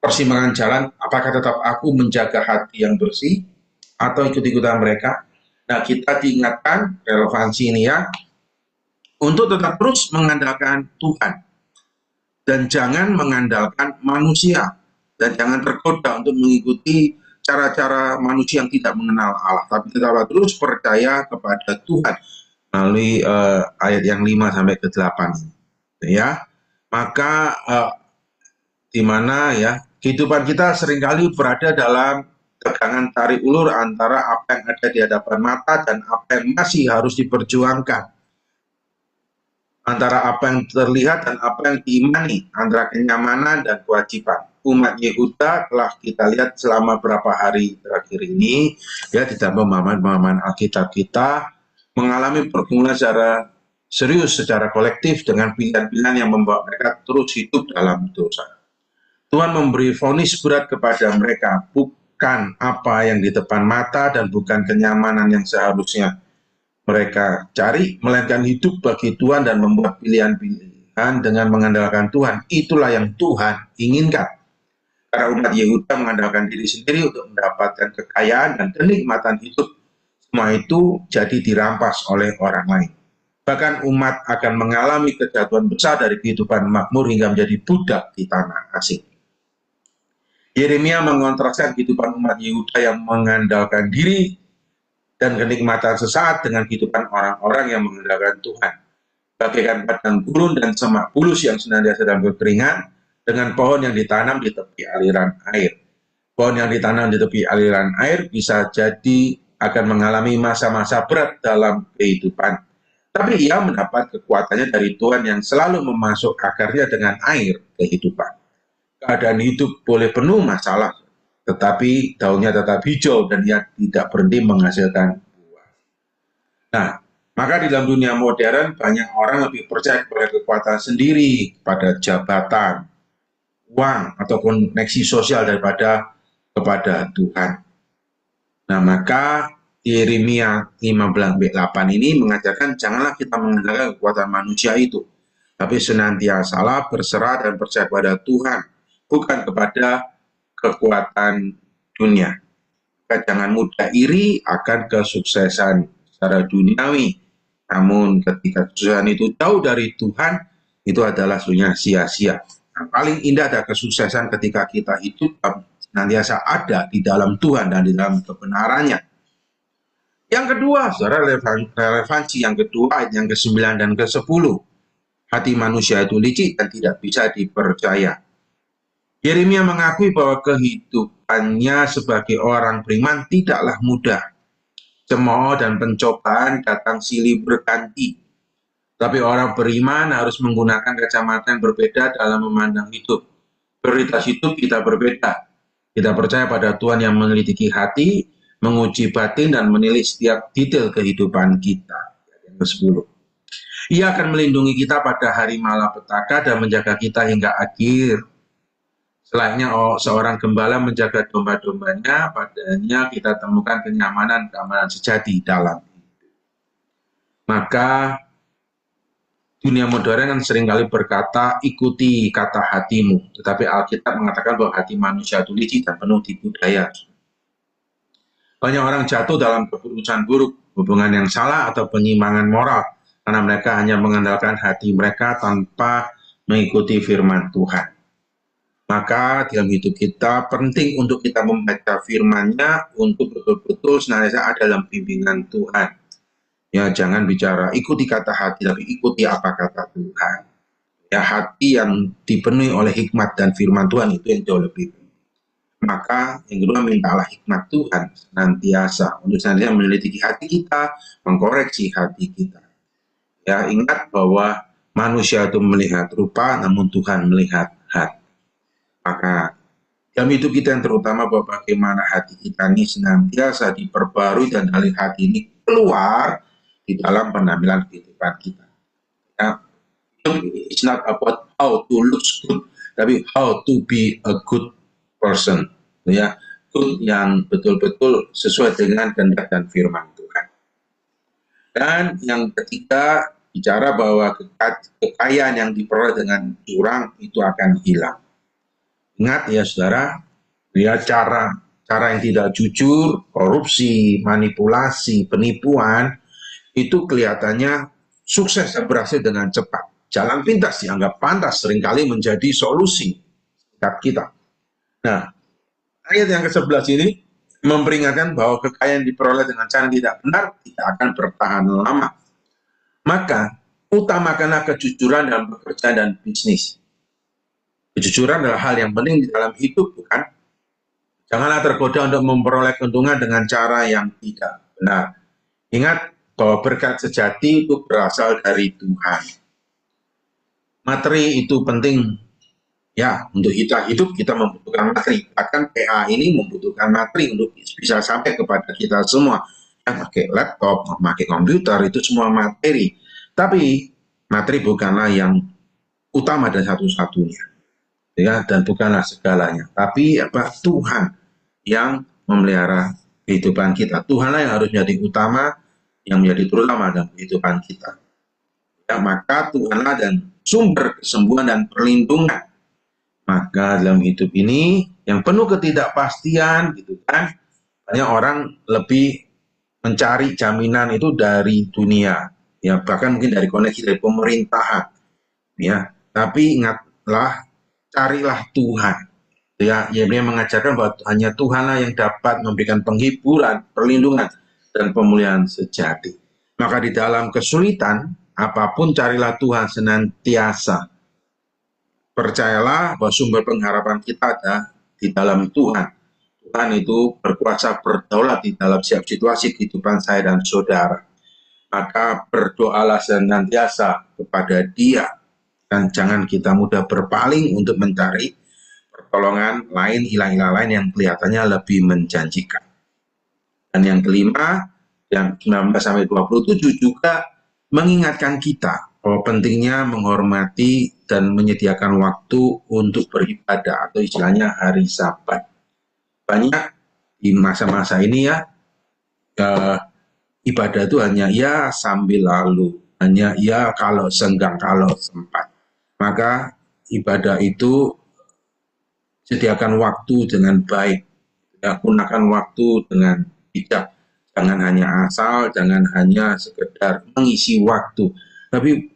S1: persimpangan jalan, apakah tetap aku menjaga hati yang bersih atau ikut-ikutan mereka? Nah, kita diingatkan relevansi ini ya, untuk tetap terus mengandalkan Tuhan dan jangan mengandalkan manusia dan jangan tergoda untuk mengikuti cara-cara manusia yang tidak mengenal Allah, tapi tetaplah terus percaya kepada Tuhan melalui ayat yang 5 sampai ke 8 ya. Maka di mana ya kehidupan kita seringkali berada dalam tegangan tarik ulur antara apa yang ada di hadapan mata dan apa yang masih harus diperjuangkan, antara apa yang terlihat dan apa yang diimani, antara kenyamanan dan kewajiban. Umat Yehuda telah kita lihat selama beberapa hari terakhir ini, ya di dalam pemahaman Alkitab kita mengalami pergumulan secara serius, secara kolektif dengan pilihan-pilihan yang membawa mereka terus hidup dalam dosa. Tuhan memberi vonis berat kepada mereka, bukan apa yang di depan mata dan bukan kenyamanan yang seharusnya mereka cari, melainkan hidup bagi Tuhan dan membuat pilihan-pilihan dengan mengandalkan Tuhan. Itulah yang Tuhan inginkan. Karena umat Yehuda mengandalkan diri sendiri untuk mendapatkan kekayaan dan kenikmatan hidup. Semua itu jadi dirampas oleh orang lain. Bahkan umat akan mengalami kejatuhan besar dari kehidupan makmur hingga menjadi budak di tanah asing. Yeremia mengontraskan kehidupan umat Yehuda yang mengandalkan diri dan kenikmatan sesaat dengan kehidupan orang-orang yang mengandalkan Tuhan. Bagaikan padang gurun dan semak bulus yang senantiasa dalam kekeringan, dengan pohon yang ditanam di tepi aliran air. Pohon yang ditanam di tepi aliran air bisa jadi akan mengalami masa-masa berat dalam kehidupan. Tapi ia mendapat kekuatannya dari Tuhan yang selalu memasuk akarnya dengan air kehidupan. Keadaan hidup boleh penuh masalah, tetapi daunnya tetap hijau dan ia tidak berhenti menghasilkan buah. Nah, maka di dalam dunia modern banyak orang lebih percaya kepada kekuatan sendiri, pada jabatan, uang, ataupun koneksi sosial daripada kepada Tuhan. Nah, maka Yeremia 15:8 ini mengajarkan janganlah kita mengandalkan kekuatan manusia itu, tapi senantiasalah berserah dan percaya kepada Tuhan, bukan kepada kekuatan dunia. Maka jangan mudah iri akan kesuksesan secara duniawi. Namun ketika kesuksesan itu jauh dari Tuhan, itu adalah sebenarnya sia-sia. Nah, paling indah adalah kesuksesan ketika kita hidup senantiasa ada di dalam Tuhan dan di dalam kebenarannya. Yang kedua, saudara, relevansi yang kedua, ayat yang ke-9 dan ke-10. Hati manusia itu licik dan tidak bisa dipercaya. Yeremia mengakui bahwa kehidupannya sebagai orang beriman tidaklah mudah. Cemooh dan pencobaan datang silih berganti. Tapi orang beriman harus menggunakan kacamata yang berbeda dalam memandang hidup. Prioritas hidup kita berbeda. Kita percaya pada Tuhan yang menyelidiki hati, menguji batin, dan menilai setiap detail kehidupan kita. Yang ke-10. Ia akan melindungi kita pada hari malapetaka dan menjaga kita hingga akhir. Selayaknya seorang gembala menjaga domba-dombanya, padanya kita temukan kenyamanan, keamanan sejati dalam hidup. Maka dunia modern kan seringkali berkata, ikuti kata hatimu. Tetapi Alkitab mengatakan bahwa hati manusia itu licik dan penuh tipu daya. Banyak orang jatuh dalam keputusan buruk, hubungan yang salah, atau penyimpangan moral, karena mereka hanya mengandalkan hati mereka tanpa mengikuti firman Tuhan. Maka dalam hidup kita penting untuk kita membaca firman-Nya untuk betul-betul senantiasa ada dalam bimbingan Tuhan. Ya, jangan bicara ikuti kata hati, tapi ikuti apa kata Tuhan. Ya, hati yang dipenuhi oleh hikmat dan firman Tuhan itu yang jauh lebih penting. Maka yang kedua, mintalah hikmat Tuhan senantiasa untuk senantiasa meneliti hati kita, mengkoreksi hati kita. Ya, ingat bahwa manusia itu melihat rupa, namun Tuhan melihat hati. Maka dalam hidup kita yang terutama bahwa bagaimana hati kita ini senantiasa diperbarui dan dari hati ini keluar di dalam penampilan kehidupan kita. Ya, it's not about how to look good, tapi how to be a good person. Ya, good yang betul-betul sesuai dengan kehendak dan firman Tuhan. Dan yang ketiga, bicara bahwa kekayaan yang diperoleh dengan curang itu akan hilang. Ingat ya saudara, ya cara yang tidak jujur, korupsi, manipulasi, penipuan, itu kelihatannya sukses dan berhasil dengan cepat. Jalan pintas dianggap pantas seringkali menjadi solusi sikap kita. Nah, ayat yang ke-11 ini memperingatkan bahwa kekayaan diperoleh dengan cara yang tidak benar tidak akan bertahan lama. Maka, utamakanlah kejujuran dalam bekerja dan bisnis. Kejujuran adalah hal yang penting di dalam hidup, bukan? Janganlah tergoda untuk memperoleh keuntungan dengan cara yang tidak benar. Ingat bahwa berkat sejati itu berasal dari Tuhan. Materi itu penting. Ya, untuk kita hidup kita membutuhkan materi. Bahkan PA ini membutuhkan materi untuk bisa sampai kepada kita semua. Yang pakai laptop, pakai komputer, itu semua materi. Tapi materi bukanlah yang utama dan satu-satunya. Ya, dan bukanlah segalanya. Tapi Tuhan yang memelihara kehidupan kita. Tuhanlah yang harus menjadi utama, yang menjadi terutama dalam kehidupan kita. Ya, maka Tuhanlah dan sumber kesembuhan dan perlindungan. Maka dalam hidup ini yang penuh ketidakpastian, gitu kan, banyak orang lebih mencari jaminan itu dari dunia, ya bahkan mungkin dari koneksi dari pemerintahan, ya. Tapi ingatlah, carilah Tuhan. Ya, dia mengajarkan bahwa hanya Tuhanlah yang dapat memberikan penghiburan, perlindungan, dan pemulihan sejati. Maka di dalam kesulitan, apapun carilah Tuhan senantiasa. Percayalah bahwa sumber pengharapan kita ada di dalam Tuhan. Tuhan itu berkuasa berdaulat di dalam setiap situasi kehidupan saya dan saudara. Maka berdoalah senantiasa kepada Dia. Dan jangan kita mudah berpaling untuk mencari pertolongan lain, ilah-ilah lain yang kelihatannya lebih menjanjikan. Dan yang kelima, yang 19-27 juga mengingatkan kita bahwa pentingnya menghormati dan menyediakan waktu untuk beribadah atau istilahnya hari Sabat. Banyak di masa-masa ini ya, ibadah itu hanya ya sambil lalu, hanya ya kalau senggang, kalau sempat. Maka ibadah itu sediakan waktu dengan baik, ya, gunakan waktu dengan bijak. Jangan hanya asal, jangan hanya sekedar mengisi waktu. Tapi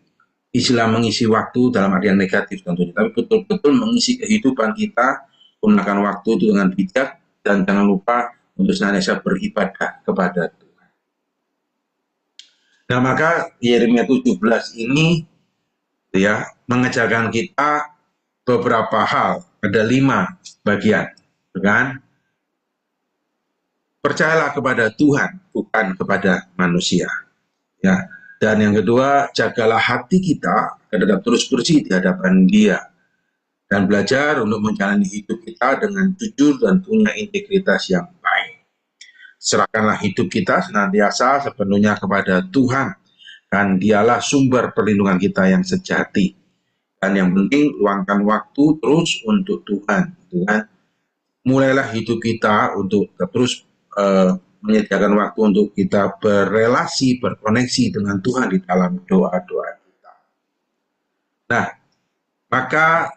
S1: istilah mengisi waktu dalam arti yang negatif tentunya, tapi betul-betul mengisi kehidupan kita, gunakan waktu itu dengan bijak, dan jangan lupa untuk senantiasa beribadah kepada Tuhan. Nah, maka Yeremia 17 ini ya mengajarkan kita beberapa hal, ada 5 bagian, kan? Percayalah kepada Tuhan, bukan kepada manusia. Ya. Dan yang kedua, jagalah hati kita agar tetap terus bersih di hadapan Dia. Dan belajar untuk menjalani hidup kita dengan jujur dan punya integritas yang baik. Serahkanlah hidup kita senantiasa sepenuhnya kepada Tuhan. Dan Dialah sumber perlindungan kita yang sejati. Dan yang penting, luangkan waktu terus untuk Tuhan. Mulailah hidup kita untuk terus menyediakan waktu untuk kita berrelasi, berkoneksi dengan Tuhan di dalam doa-doa kita. Nah, maka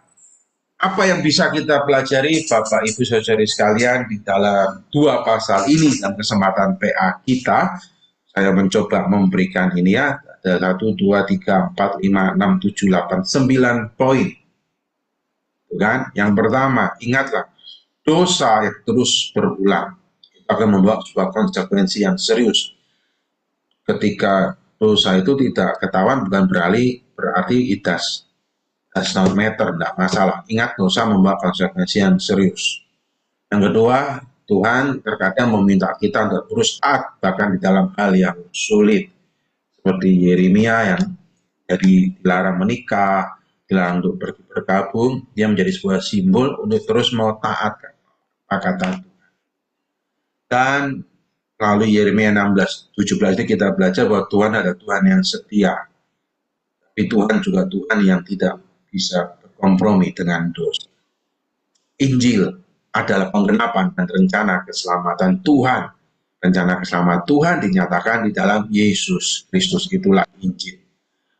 S1: apa yang bisa kita pelajari Bapak Ibu Saudari sekalian di dalam 2 pasal ini dalam kesempatan PA kita? Saya mencoba memberikan ini ya, ada 1, 2, 3, 4, 5, 6, 7, 8, 9 poin. Kan? Yang pertama, ingatlah, dosa yang terus berulang akan membawa sebuah konsekuensi yang serius. Ketika dosa itu tidak ketahuan, bukan berarti it does not matter, tidak masalah. Ingat, dosa membawa konsekuensi yang serius. Yang kedua, Tuhan terkadang meminta kita untuk terus taat, bahkan di dalam hal yang sulit. Seperti Yeremia yang jadi dilarang menikah, dilarang untuk bergabung, dia menjadi sebuah simbol untuk terus mau taat kata Tuhan. Dan lalu Yeremia 16-17 ini kita belajar bahwa Tuhan adalah Tuhan yang setia. Tapi Tuhan juga Tuhan yang tidak bisa berkompromi dengan dosa. Injil adalah penggenapan dan rencana keselamatan Tuhan. Rencana keselamatan Tuhan dinyatakan di dalam Yesus Kristus, itulah Injil.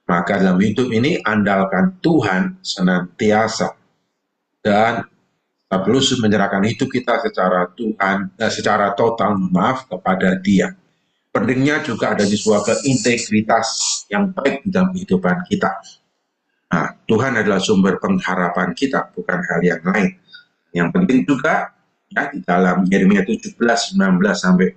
S1: Maka dalam hidup ini andalkan Tuhan senantiasa, dan kita perlu menyerahkan hidup kita secara total kepada Dia. Pentingnya juga ada di sebuah keintegritas yang baik di dalam kehidupan kita. Nah, Tuhan adalah sumber pengharapan kita, bukan hal yang lain. Yang penting juga ya, di dalam Yeremia 17, 19 sampai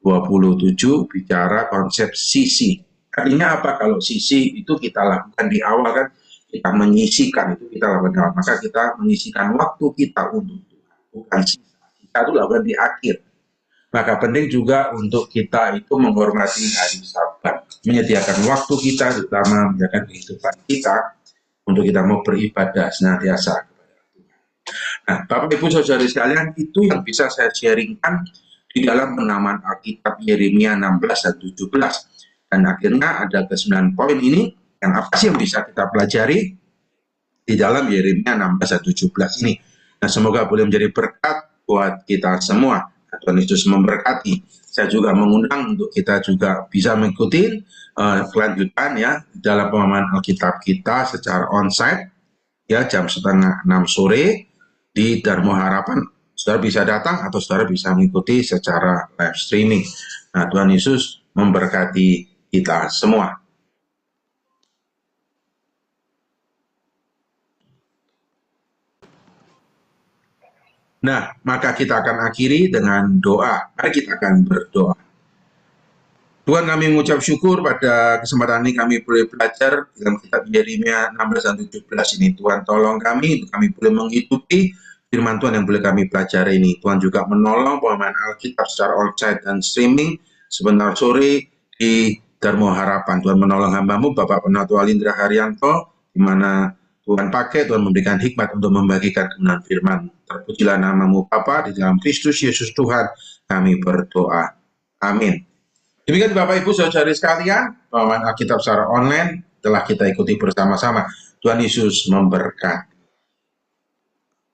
S1: 27 bicara konsep sisi. Artinya apa? Kalau sisi itu kita lakukan di awal kan, kita menyisikan, itu kita lakukan di awal. Maka kita menyisikan waktu kita untuk Tuhan, bukan sisa. Kita itu lakukan di akhir. Maka penting juga untuk kita itu menghormati hari Sabat, menyediakan waktu kita, terutama menyediakan kehidupan kita untuk kita mau beribadah senantiasa. Nah, Bapak Ibu Saudara sekalian, itu yang bisa saya sharingkan di dalam penamaan Alkitab Yeremia 16 dan 17. Dan akhirnya ada ke 9 poin ini, yang apa sih yang bisa kita pelajari di dalam Yeremia 16 dan 17 ini. Nah, semoga boleh menjadi berkat buat kita semua. Tuhan Yesus memberkati. Saya juga mengundang untuk kita juga bisa mengikuti kelanjutan ya dalam pemahaman Alkitab kita secara onsite ya jam 5:30 sore di Darmo Harapan. Saudara bisa datang atau saudara bisa mengikuti secara live streaming. Nah, Tuhan Yesus memberkati kita semua. Nah, maka kita akan akhiri dengan doa. Mari kita akan berdoa. Tuhan, kami mengucap syukur pada kesempatan ini kami boleh belajar dalam kitab Yeremia 16 dan 17 ini. Tuhan tolong kami boleh mengikuti firman Tuhan yang boleh kami pelajari ini. Tuhan juga menolong pemahaman Alkitab secara onsite dan streaming sebentar sore di Darmo Harapan. Tuhan menolong hamba-Mu, Bapak Penatua Lindra Haryanto, di mana Tuhan pakai, Tuhan memberikan hikmat untuk membagikan kebenaran firman. Terpujilah nama-Mu Bapa, di dalam Kristus Yesus Tuhan kami berdoa. Amin. Demikian Bapak Ibu Saudara sekalian, pemahaman Alkitab secara online telah kita ikuti bersama-sama. Tuhan Yesus memberkati.